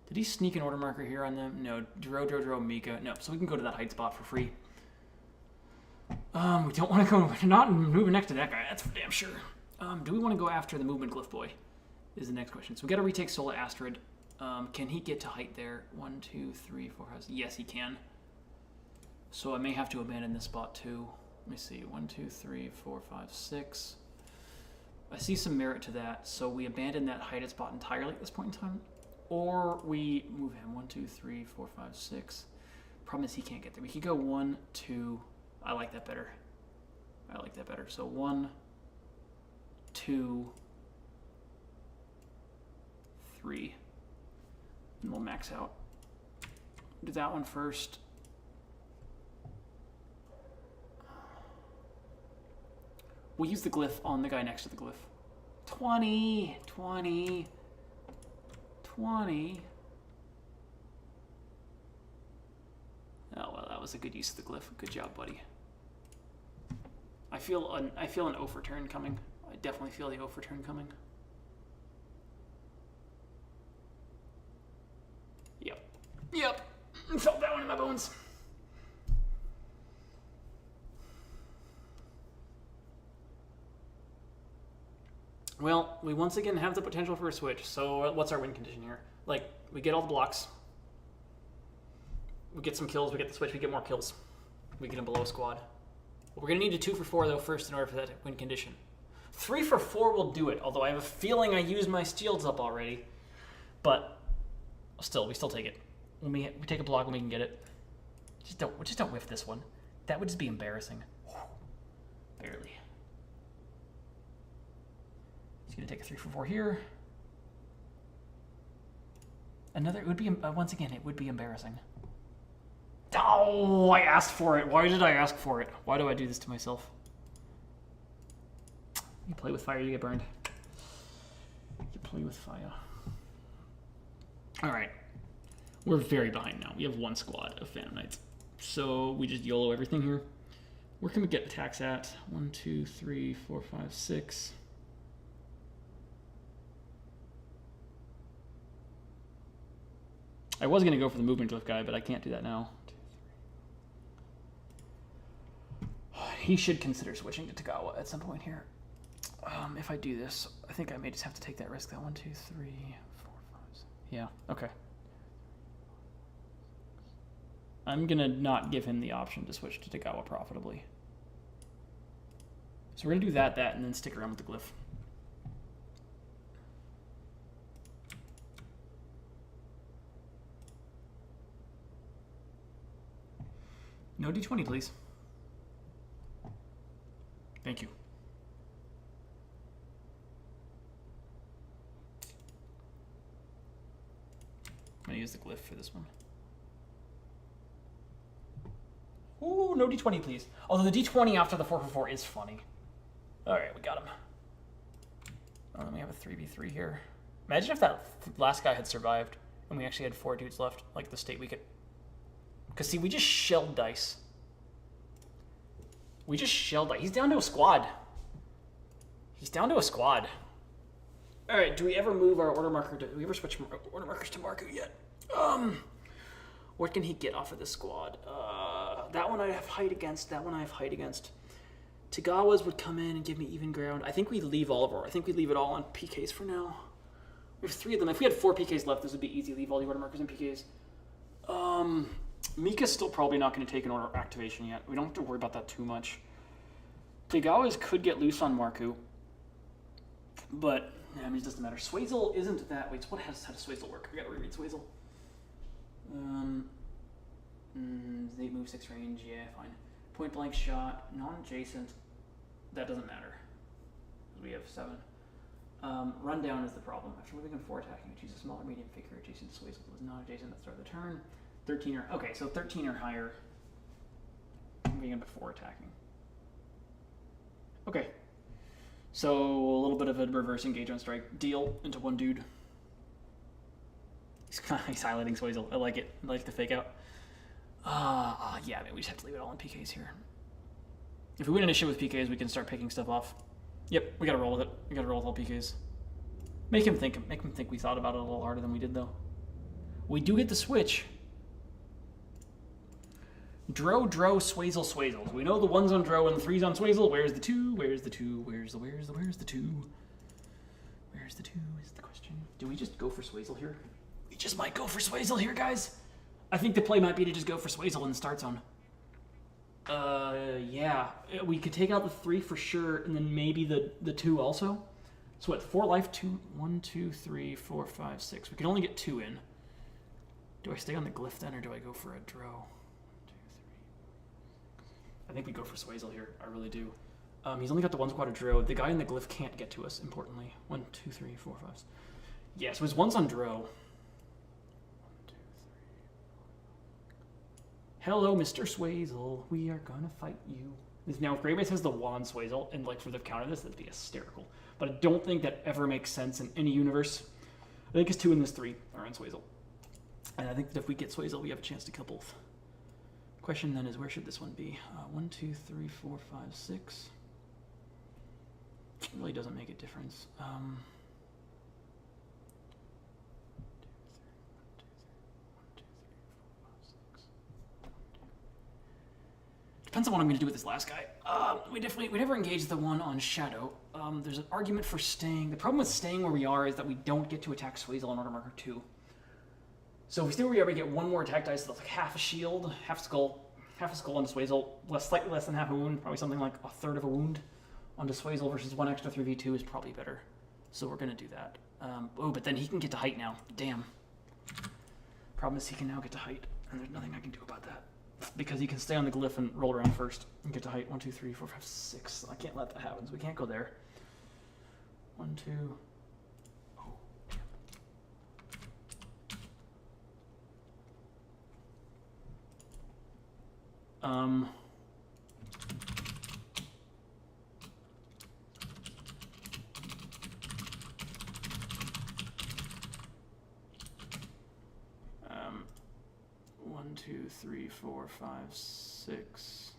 Speaker 1: Did he sneak an order marker here on them? No. Dro, Mika. No, so we can go to that height spot for free. We don't want to go... Not moving next to that guy, that's for damn sure. Do we want to go after the movement glyph boy? Is the next question. So we got to retake Sola Astrid. Can he get to height there? 1, 2, 3, 4, 5... Yes, he can. So I may have to abandon this spot too. Let me see. 1, 2, 3, 4, 5, 6... I see some merit to that, so we abandon that heighted spot entirely at this point in time, or we move him 1, 2, 3, 4, 5, 6. Problem is he can't get there. We could go 1, 2. I like that better. So 1, 2, 3, and we'll max out. Do that one first. We'll use the glyph on the guy next to the glyph. 20, 20, 20. Oh, well, that was a good use of the glyph. Good job, buddy. I feel an O for turn coming. I definitely feel the O for turn coming. Yep. Felt that one in my bones. Well, we once again have the potential for a switch, so what's our win condition here? Like, we get all the blocks. We get some kills, we get the switch, we get more kills. We get him below squad. We're going to need a 2 for 4, though, first in order for that win condition. 3 for 4 will do it, although I have a feeling I used my shields up already. But, still, we still take it. We take a block when we can get it. Just don't whiff this one. That would just be embarrassing. Barely. He's gonna take a 3 for 4 here. Another, it would be, once again, it would be embarrassing. Oh, I asked for it. Why did I ask for it? Why do I do this to myself? You play with fire, you get burned. You play with fire. All right. We're very behind now. We have 1 squad of Phantom Knights. So we just YOLO everything here. Where can we get attacks at? 1, 2, 3, 4, 5, 6. I was going to go for the movement glyph guy, but I can't do that now. 2, 3. He should consider switching to Tagawa at some point here. If I do this, I think I may just have to take that risk. That 1, 2, 3, 4, 5. Yeah, okay. I'm going to not give him the option to switch to Tagawa profitably. So we're going to do that, and then stick around with the glyph. No D20, please. Thank you. I'm going to use the glyph for this one. Ooh, no D20, please. Although the D20 after the 4 for 4 is funny. All right, we got him. Oh, then we have a 3v3 here. Imagine if that last guy had survived and we actually had 4 dudes left, like the state we could... Because, see, we just shelled dice. We just shelled dice. He's down to a squad. He's down to a squad. All right, do we ever move our order marker to... Do we ever switch order markers to Marku yet? What can he get off of this squad? That one I have height against. That one I have height against. Tagawa's would come in and give me even ground. I think we leave all of our... I think we leave it all on PKs for now. We have 3 of them. If we had 4 PKs left, this would be easy. Leave all the order markers and PKs. Mika's still probably not going to take an order activation yet. We don't have to worry about that too much. Tagawa's could get loose on Marku. But, I mean, it doesn't matter. Swazel isn't that... Wait, how does Swazel work? I got to reread Swazel. 8 move, 6 range, yeah, fine. Point blank shot, non-adjacent, that doesn't matter. We have 7. Rundown is the problem. After moving on 4 attacking, choose a smaller medium figure adjacent to Swazel that is not adjacent at the start of the turn. 13 or, okay, so 13 or higher. Moving on to 4 attacking. Okay. So a little bit of a reverse engagement strike. Deal into 1 dude. He's highlighting Swazel. I like it. I like the fake out. Yeah, I mean, we just have to leave it all in PKs here. If we win initiative with PKs, we can start picking stuff off. Yep, we gotta roll with it. We gotta roll with all PKs. Make him think we thought about it a little harder than we did, though. We do get the switch. Dro, Swazel, Swazel. We know the 1's on Dro and the 3's on Swazel. Where's the 2? Where's the 2? Where's the 2? Where's the 2 is the question. Do we just go for Swazel here? We just might go for Swazel here, guys. I think the play might be to just go for Swazel in the start zone. Yeah. We could take out the 3 for sure, and then maybe the 2 also. So what, 4 life, 2, 1, 2, 3, 4, 5, 6. We can only get 2 in. Do I stay on the glyph then, or do I go for a Dro? 1, 2, 3. I think we go for Swazel here. I really do. He's only got the 1 squad of Dro. The guy in the glyph can't get to us, importantly. 1, 2, 3, 4, 5. Yeah, so his 1's on Dro. Hello, Mr. Swazel. We are gonna fight you. Now, if Greybase has the 1 on Swazel, and like for the counter this, that'd be hysterical. But I don't think that ever makes sense in any universe. I think his 2 and his 3 are on Swazel. And I think that if we get Swazel, we have a chance to kill both. Question then is, where should this one be? 1, 2, 3, 4, 5, 6. It really doesn't make a difference. Depends on what I'm going to do with this last guy. We never engaged the 1 on Shadow. There's an argument for staying. The problem with staying where we are is that we don't get to attack Swazel on order marker 2. So if we stay where we are, we get 1 more attack dice. So that's like half a shield, half a skull onto Swazel, slightly less than half a wound, probably something like a third of a wound onto Swazel versus 1 extra 3v2 is probably better. So we're going to do that. Oh, but then he can get to height now. Damn. Problem is he can now get to height, and there's nothing I can do about that. because he can stay on the glyph and roll around first and get to height. 1, 2, 3, 4, 5, 6. I can't let that happen, so we can't go there. 1, 2. Oh, damn. 1, 2, 3, 4, 5, 6.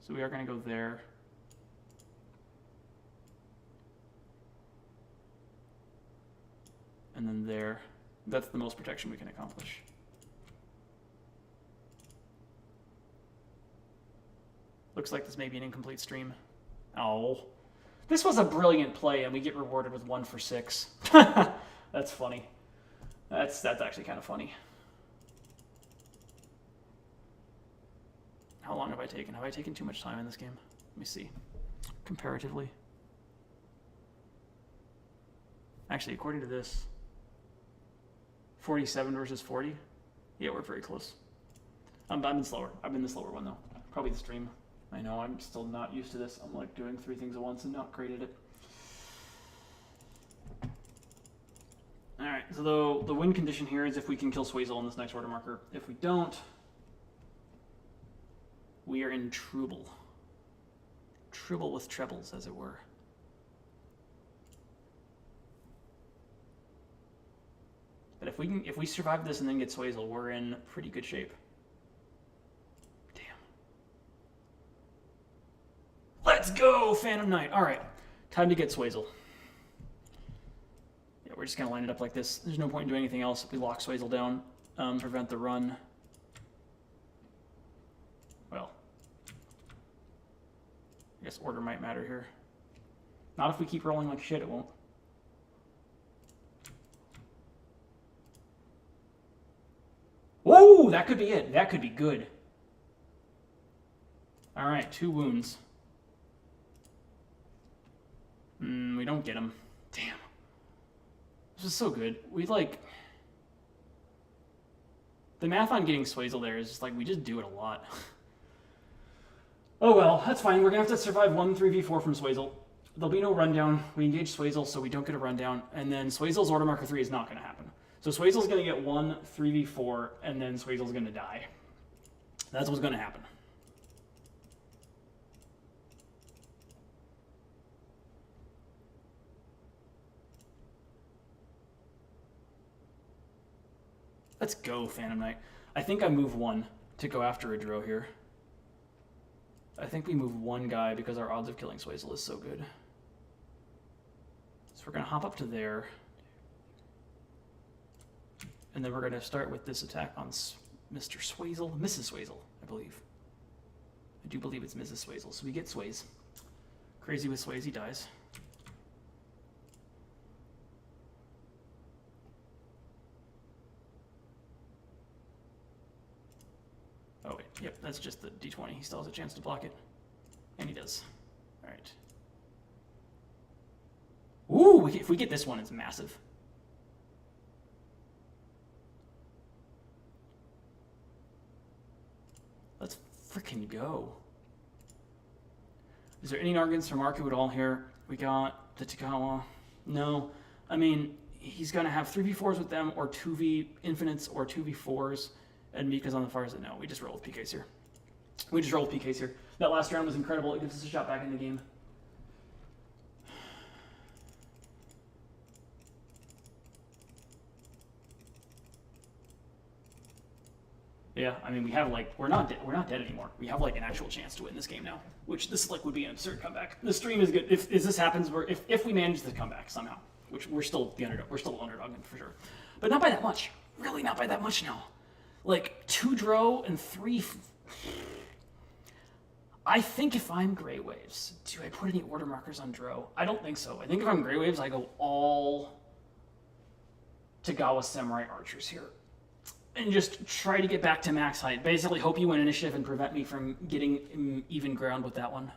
Speaker 1: So we are going to go there. And then there. That's the most protection we can accomplish. Looks like this may be an incomplete stream. Oh. This was a brilliant play, and we get rewarded with 1 for 6. That's funny. That's actually kind of funny. How long have I taken? Have I taken too much time in this game? Let me see. Comparatively. Actually, according to this, 47 versus 40. Yeah, we're very close. I've been slower. I've been the slower one, though. Probably the stream. I know, I'm still not used to this. I'm like doing 3 things at once and not great at it. Alright, so the win condition here is if we can kill Swazel on this next order marker. If we don't, we are in trouble. Trouble with trebles, as it were. But if we survive this and then get Swazel, we're in pretty good shape. Damn. Let's go, Phantom Knight. Alright, time to get Swazel. We're just going to line it up like this. There's no point in doing anything else. We lock Swazel down, prevent the run. Well, I guess order might matter here. Not if we keep rolling like shit, it won't. Whoa, that could be it. That could be good. All right, 2 wounds. We don't get him. Damn. This is so good. We like... The math on getting Swazel there is just like, we just do it a lot. Oh well, that's fine. We're going to have to survive 1 3v4 from Swazel. There'll be no rundown. We engage Swazel, so we don't get a rundown. And then Swazel's order marker 3 is not going to happen. So Swazel's going to get 1 3v4, and then Swazel's going to die. That's what's going to happen. Let's go, Phantom Knight. I think I move 1 to go after a Dro here. I think we move 1 guy because our odds of killing Swazel is so good. So we're going to hop up to there. And then we're going to start with this attack on Mr. Swazel. Mrs. Swazel, I believe. I do believe it's Mrs. Swazel. So we get Swaze. Crazy with Swaze, he dies. Oh wait, yep, that's just the D20. He still has a chance to block it. And he does. Alright. Ooh, if we get this one, it's massive. Let's frickin' go. Is there any Nargans from Arku at all here? We got the Takawa. No. I mean, he's going to have 3v4s with them, or 2v infinites, or 2v4s. And Mika's on the far side. No, we just roll with PKs here. We just roll with PKs here. That last round was incredible. It gives us a shot back in the game. Yeah, I mean, we have like we're not dead anymore. We have like an actual chance to win this game now, which this like would be an absurd comeback. The stream is good. If this happens, if we manage to come back somehow, which we're still the underdog. We're still underdog for sure, but not by that much. Really, not by that much now. Like 2 Dro and 3. I think if I'm Grey Waves, do I put any order markers on Dro? I don't think so. I think if I'm Grey Waves, I go all Tagawa Samurai Archers here. And just try to get back to max height. Basically, hope you win initiative and prevent me from getting even ground with that one.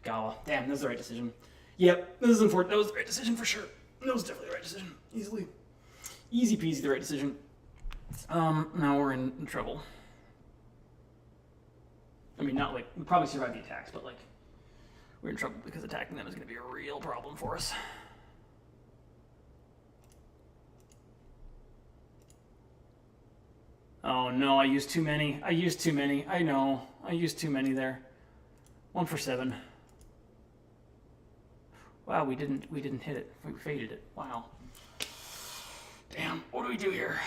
Speaker 1: Gawa. Damn, that was the right decision. Yep, this is unfortunate. That was the right decision for sure. That was definitely the right decision. Easy peasy the right decision. Now we're in trouble. I mean, not like, we probably survived the attacks, but like, we're in trouble because attacking them is going to be a real problem for us. Oh no, I used too many. I know. I used too many there. 1 for 7. Wow, we didn't hit it. We faded it. Wow. Damn, what do we do here?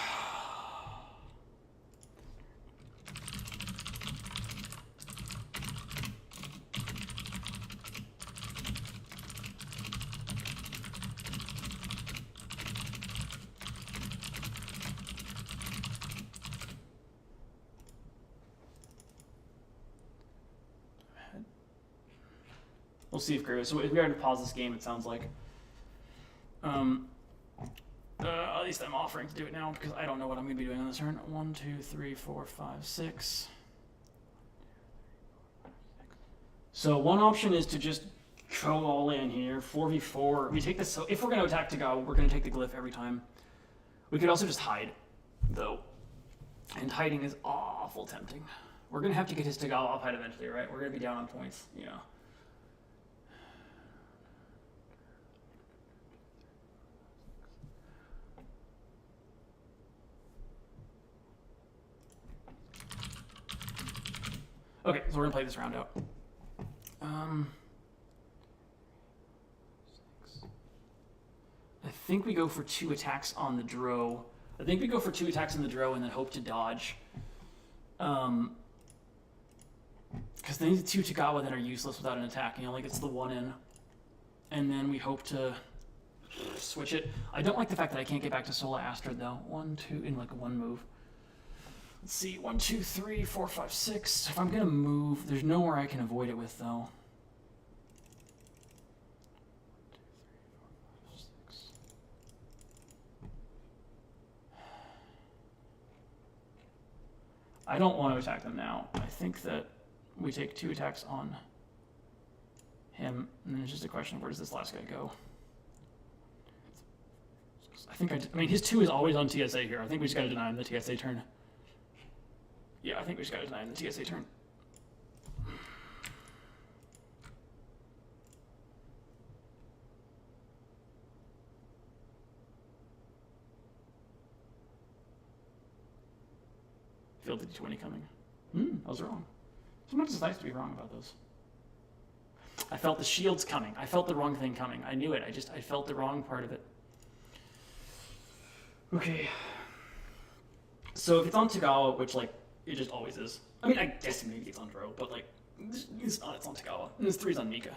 Speaker 1: We'll see if Gray. So if we are to pause this game, it sounds like. At least I'm offering to do it now because I don't know what I'm going to be doing on this turn. 1, 2, 3, 4, 5, 6. So one option is to just go all in here. 4v4. We take this. So if we're going to attack Tagawa, we're going to take the glyph every time. We could also just hide, though. And hiding is awful tempting. We're going to have to get his Tagawa off hide eventually, right? We're going to be down on points, you know. Okay, so we're gonna play this round out. I think we go for 2 attacks on the Dro. And then hope to dodge. Because then the 2 Tagawa that are useless without an attack. He only gets the 1 in. And then we hope to switch it. I don't like the fact that I can't get back to Sola Astrid though. 1, 2 in like 1 move. Let's see, 1, 2, 3, 4, 5, 6. If I'm gonna move, there's nowhere I can avoid it with though. 1, 2, 3, 4, 5, 6. I don't want to attack them now. I think that we take 2 attacks on him, and then it's just a question of where does this last guy go? I mean, his 2 is always on TSA here. I think we just gotta deny him the TSA turn. Yeah, I think we just got to deny him the TSA turn. Feel the D20 coming. I was wrong. Sometimes it's nice to be wrong about those. I felt the shields coming. I felt the wrong thing coming. I knew it. I felt the wrong part of it. Okay. So if it's on Tagawa, which like, it just always is. I mean, I guess maybe it's on Dro, but like, it's on Tagawa. And this 3's on Mika.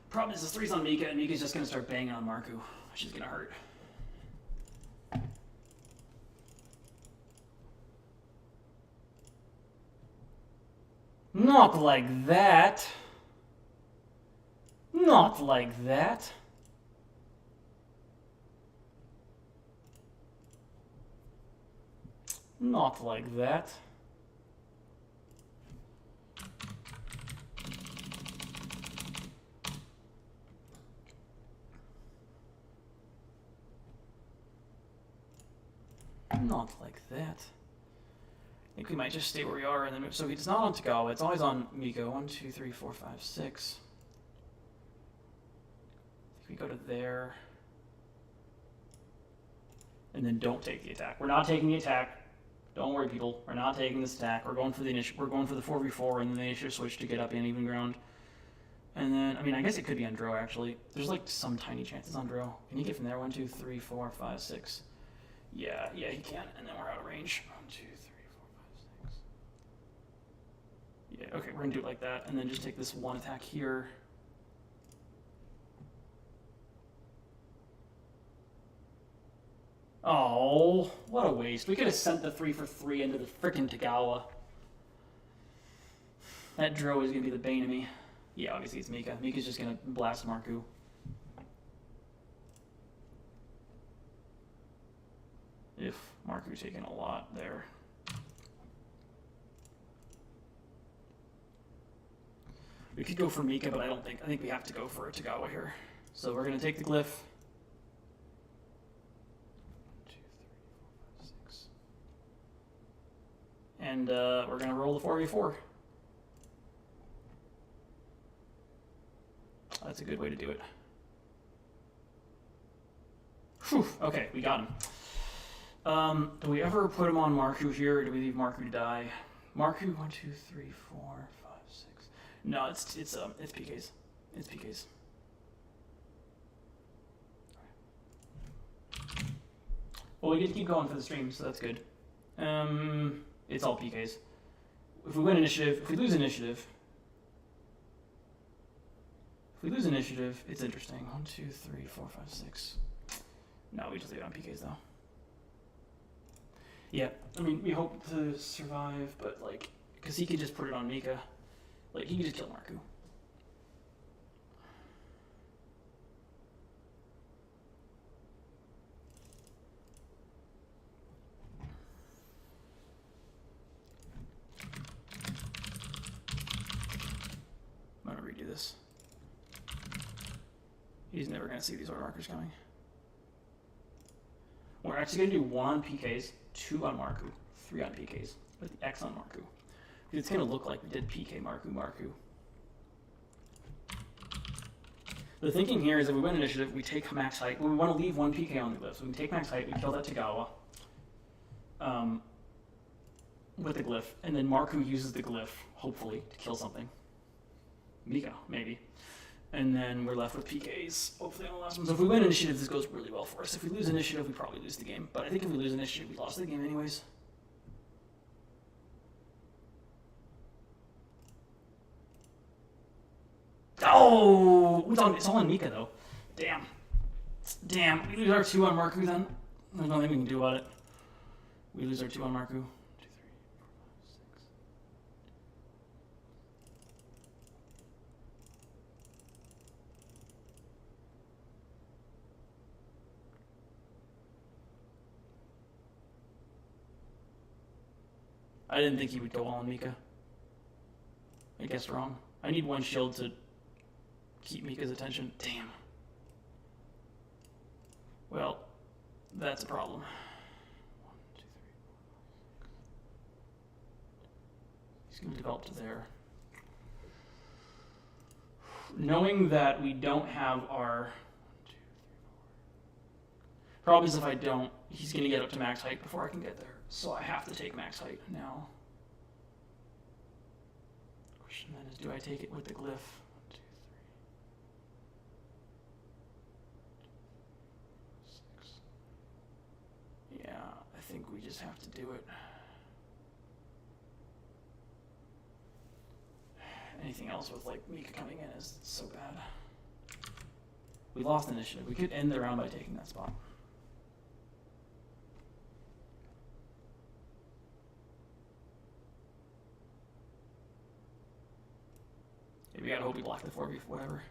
Speaker 1: Problem is, this 3's on Mika, and Mika's just gonna start banging on Marku, which is gonna hurt. Not like that. Not like that. Not like that. Not like that. I think we might just stay where we are and then move. So it's not on Tagawa, it's always on Miko. 1, 2, 3, 4, 5, 6. I think we go to there. And then don't take the attack. We're not taking the attack. Don't worry, people. We're not taking this attack. We're going for the initiative. We're going for the 4v4 and then the initiative switch to get up in even ground. And then, I mean, I guess it could be on Dro actually. There's like some tiny chances on Dro. Can you get from there? 1, 2, 3, 4, 5, 6. Yeah, he can. And then we're out of range. 1, 2, 3, 4, 5, 6. Yeah, okay, we're gonna do it like that, and then just take this 1 attack here. Oh, what a waste. We could have sent the 3 for 3 into the frickin' Tagawa. That Dro is gonna be the bane of me. Yeah, obviously it's Mika. Mika's just gonna blast Marku. If Marku's taking a lot there. We could go for Mika, but I think we have to go for a Tagawa here. So we're going to take the glyph. 1, 2, 3, 4, 5, 6. And we're going to roll the 4v4. That's a good way to do it. Whew, okay, we got him. Do we ever put him on Marku here, or do we leave Marku to die? Marku, 1, 2, 3, 4, 5, 6. No, it's PKs. It's PKs. Well, we get to keep going for the stream, so that's good. It's all PKs. If we win initiative, if we lose initiative, it's interesting. 1, 2, 3, 4, 5, 6. No, we just leave it on PKs though. Yeah, I mean, we hope to survive, but like, because he could just put it on Mika. Like, he could just kill Marku. I'm gonna redo this. He's never gonna see these order markers coming. We're actually gonna do 1 on PKs, 2 on Marku, 3 on PKs, with the X on Marku. It's gonna look like we did PK Marku. The thinking here is if we win initiative, we take max height. Well, we want to leave 1 PK on the glyph, so we take max height, we kill that Tagawa with the glyph, and then Marku uses the glyph, hopefully, to kill something. Mika, maybe. And then we're left with PKs, hopefully on the last one. So if we win initiative, this goes really well for us. If we lose initiative, we probably lose the game. But I think if we lose initiative, we lost the game anyways. Oh! It's all on Mika, though. Damn. Damn. We lose our 2 on Marku, then. There's nothing we can do about it. We lose our 2 on Marku. 2, 3, 4, 5, 6. I didn't think he would go all on Mika. I guess wrong. I need 1 shield to keep Mika's attention. Damn. Well, that's a problem. 1, 2, 3, 4, 5, 6. He's going to develop to there. Knowing that we don't have our 1, 2, 3, 4. Problem is if I don't, he's going to get up to max height before I can get there. So I have to take max height now. Question then is, do I take it with the glyph? 1, 2, 3, 6. Yeah, I think we just have to do it. Anything else with like Mika coming in is so bad. We lost initiative. We could end the round by taking that spot. We gotta hope we block the 4v4, whatever.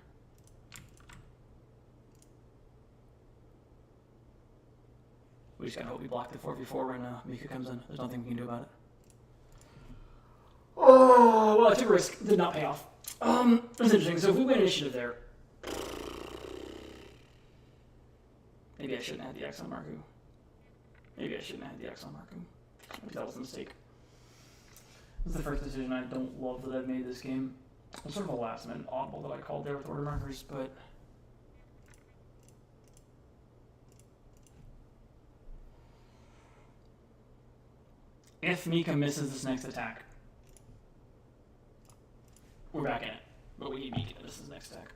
Speaker 1: We just gotta hope we block the 4v4 when Mika comes in. There's nothing we can do about it. Oh, well, I took a risk. Did not pay off. That's interesting. So if we win initiative there, maybe I shouldn't have the X on Marku. Maybe I shouldn't have the X on Marku. Maybe that was a mistake. This is the first decision I don't love that I've made this game. It's sort of a last minute oddball that I called there with order markers, but if Mika misses this next attack, we're back in it. But we need Mika to miss his next attack.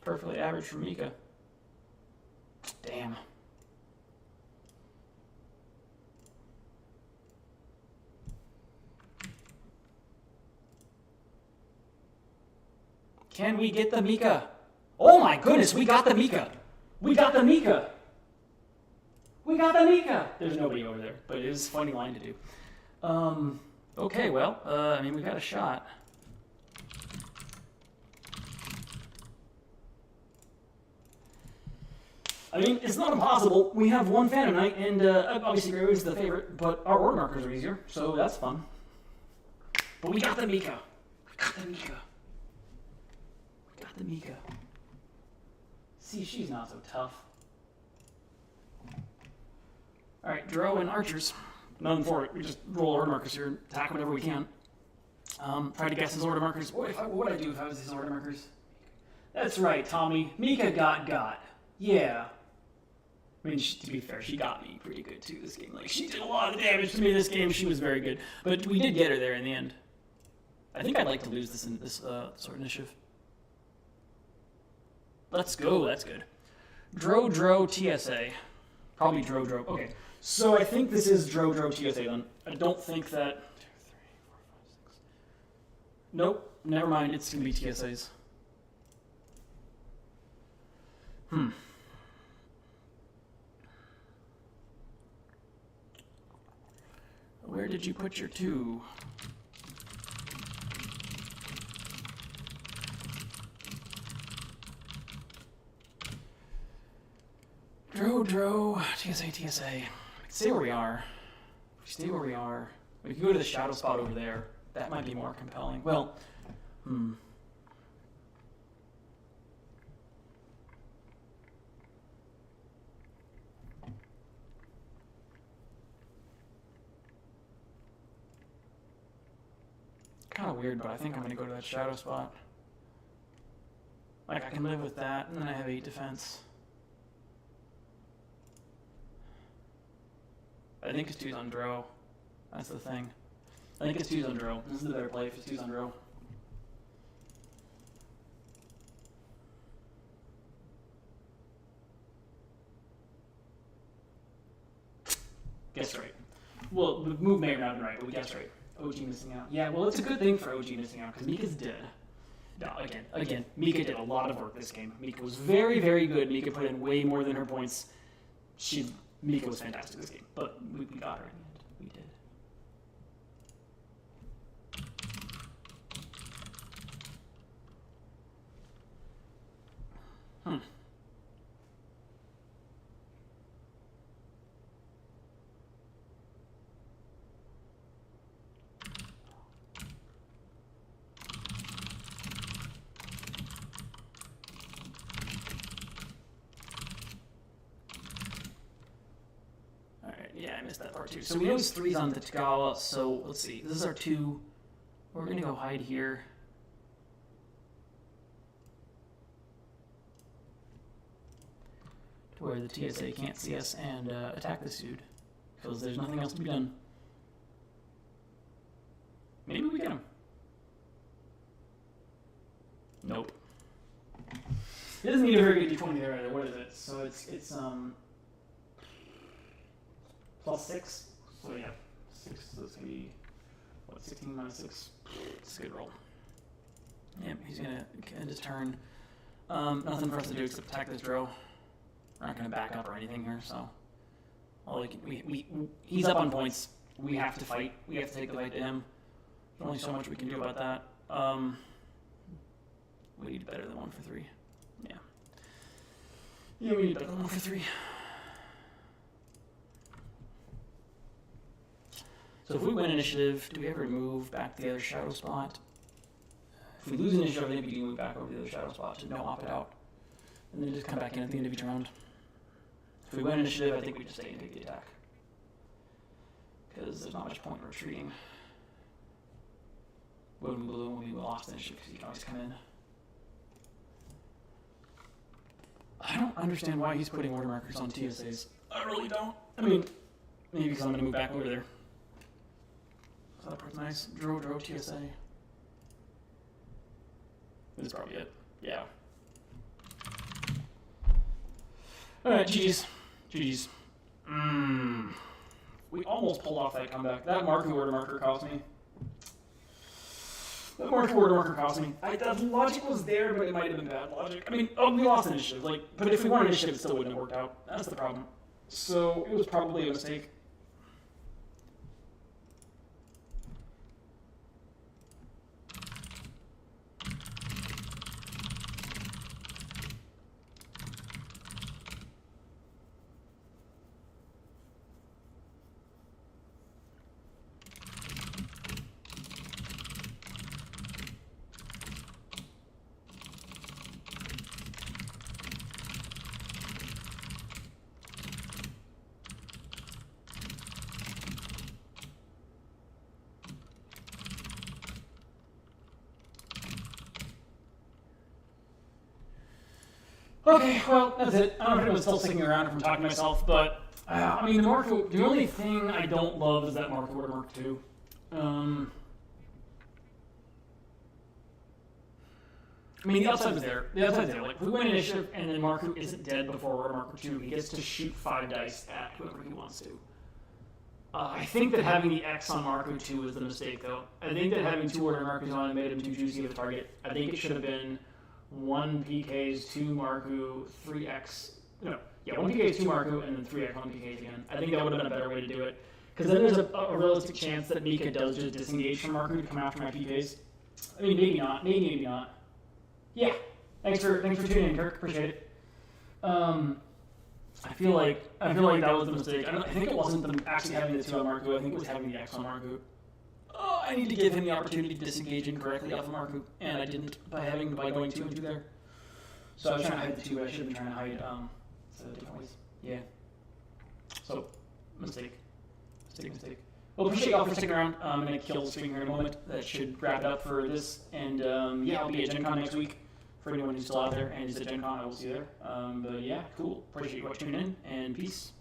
Speaker 1: Perfectly average for Mika. Damn. Can we get the Mika? Oh my goodness, we got the Mika. We got the Mika. We got the Mika. There's nobody over there, but it is a funny line to do. Okay, well, I mean, we got a shot. I mean, it's not impossible. We have one fan tonight, and obviously Gray is the favorite, but our order markers are easier, so that's fun. But we got the Mika. We got the Mika. We got the Mika. See, she's not so tough. Alright, Dro and Archers. Nothing for it. We just roll order markers here and attack whenever we can. Try to guess his order markers. What would I do if I was his order markers? That's right, Tommy. Mika got. Yeah. I mean, to be fair, she got me pretty good too this game. Like, she did a lot of damage to me this game. She was very good. But we did get her there in the end. I think I'd like to lose this sort of initiative. Let's go. That's good. Dro TSA. Probably Dro. Okay. So I think this is Dro TSA then. I don't think that... 2, 3, 4, 5, 6... Nope. Never mind. It's going to be TSAs. Where did you put your 2? Dro, TSA. Stay where we are. If we stay where we are, we can go to the shadow spot over there. That might be more compelling. Well, kind of weird, but I think I'm going to go to that shadow spot. Like, I can live with that, and then I have 8 defense. I think his 2's on Dro. That's the thing. I think his 2's on Dro. This is the better play if his 2's on Dro. Guess right. Well, the move may or not have been right, but we guessed right. OG missing out. Yeah, well, it's a good thing for OG missing out, because Mika's dead. No, again, Mika did a lot of work this game. Mika was very, very good. Mika put in way more than her points. Mika was fantastic this game, but we got her in the end. We did. Yeah, I missed that part too. So we know his 3's on the Tagawa, so let's see. This is our 2. We're going to go hide here. To where the TSA can't see us and attack this dude. Because there's nothing else to be done. Maybe we get him. Nope. It doesn't need a very good d20 there either. What is it? So it's plus 6. So yeah, 6. So it's gonna be what, 16 minus 6. It's a good roll. Yep, he's gonna end his turn. Nothing for us to do except attack this Dro. We're not gonna back up or anything here, so all he's up on points. We have to fight. We have to take the fight to him. There's only so much we can do about that. We need better than 1 for 3. Yeah. Yeah, we need better than 1 for 3. So if we win initiative, do we ever move back to the other shadow spot? If we lose initiative, I think we can move back over to the other shadow spot to no opt out. And then just come back in at the end of each round. If we win initiative, I think we just stay and take the attack. Because there's not much point in retreating. When we lost initiative, because you can always come in. I don't understand why he's putting order markers on TSAs. I really don't. I mean, maybe because I'm going to move back over there. So that part's nice. Dro TSA. This is probably it. Yeah. Alright, GG's. We almost pulled off that comeback. That marking order marker cost me. The order marker cost me. The logic was there, but it might have been bad logic. I mean, we lost initiative. But if we won initiative, it still wouldn't have worked out. That's the problem. So it was probably a mistake. Okay, well, that's it. I don't know if anyone's still sticking around if I'm talking to myself, but I mean, the only thing I don't love is that Mark IV Mark II. I mean, the upside was there. The upside's there. Like, if we win initiative and then Marku isn't dead before Mark II, he gets to shoot 5 dice at whoever he wants to. I think that having the X on Marku II was the mistake, though. I think that having 2 order Markus on made him too juicy of a target. I think it should have been 1 PKs, 2 Marku, 3X. No, yeah, 1 PKs, 2 Marku, and then 3X on PKs again. I think that would have been a better way to do it. Because then there's a realistic chance that Mika does just disengage from Marku to come after my PKs. I mean, maybe not. Maybe not. Yeah. Thanks for tuning in, Kirk. Appreciate it. I feel like that was the mistake. I think it wasn't actually having the 2 on Marku. I think it was having the X on Marku. Oh, I need to give him the opportunity to disengage incorrectly off of Marku, and I didn't by going 2 and 2 there. So I was trying to hide the 2, but I should have been trying to hide different ways. Yeah. So mistake. Well, appreciate y'all for sticking around. I'm gonna kill the stream here in a moment. That should wrap it up for this. And yeah, I'll be at Gen Con next week. For anyone who's still out there and is at Gen Con, I will see you there. But yeah, cool. Appreciate you tuning in, and peace.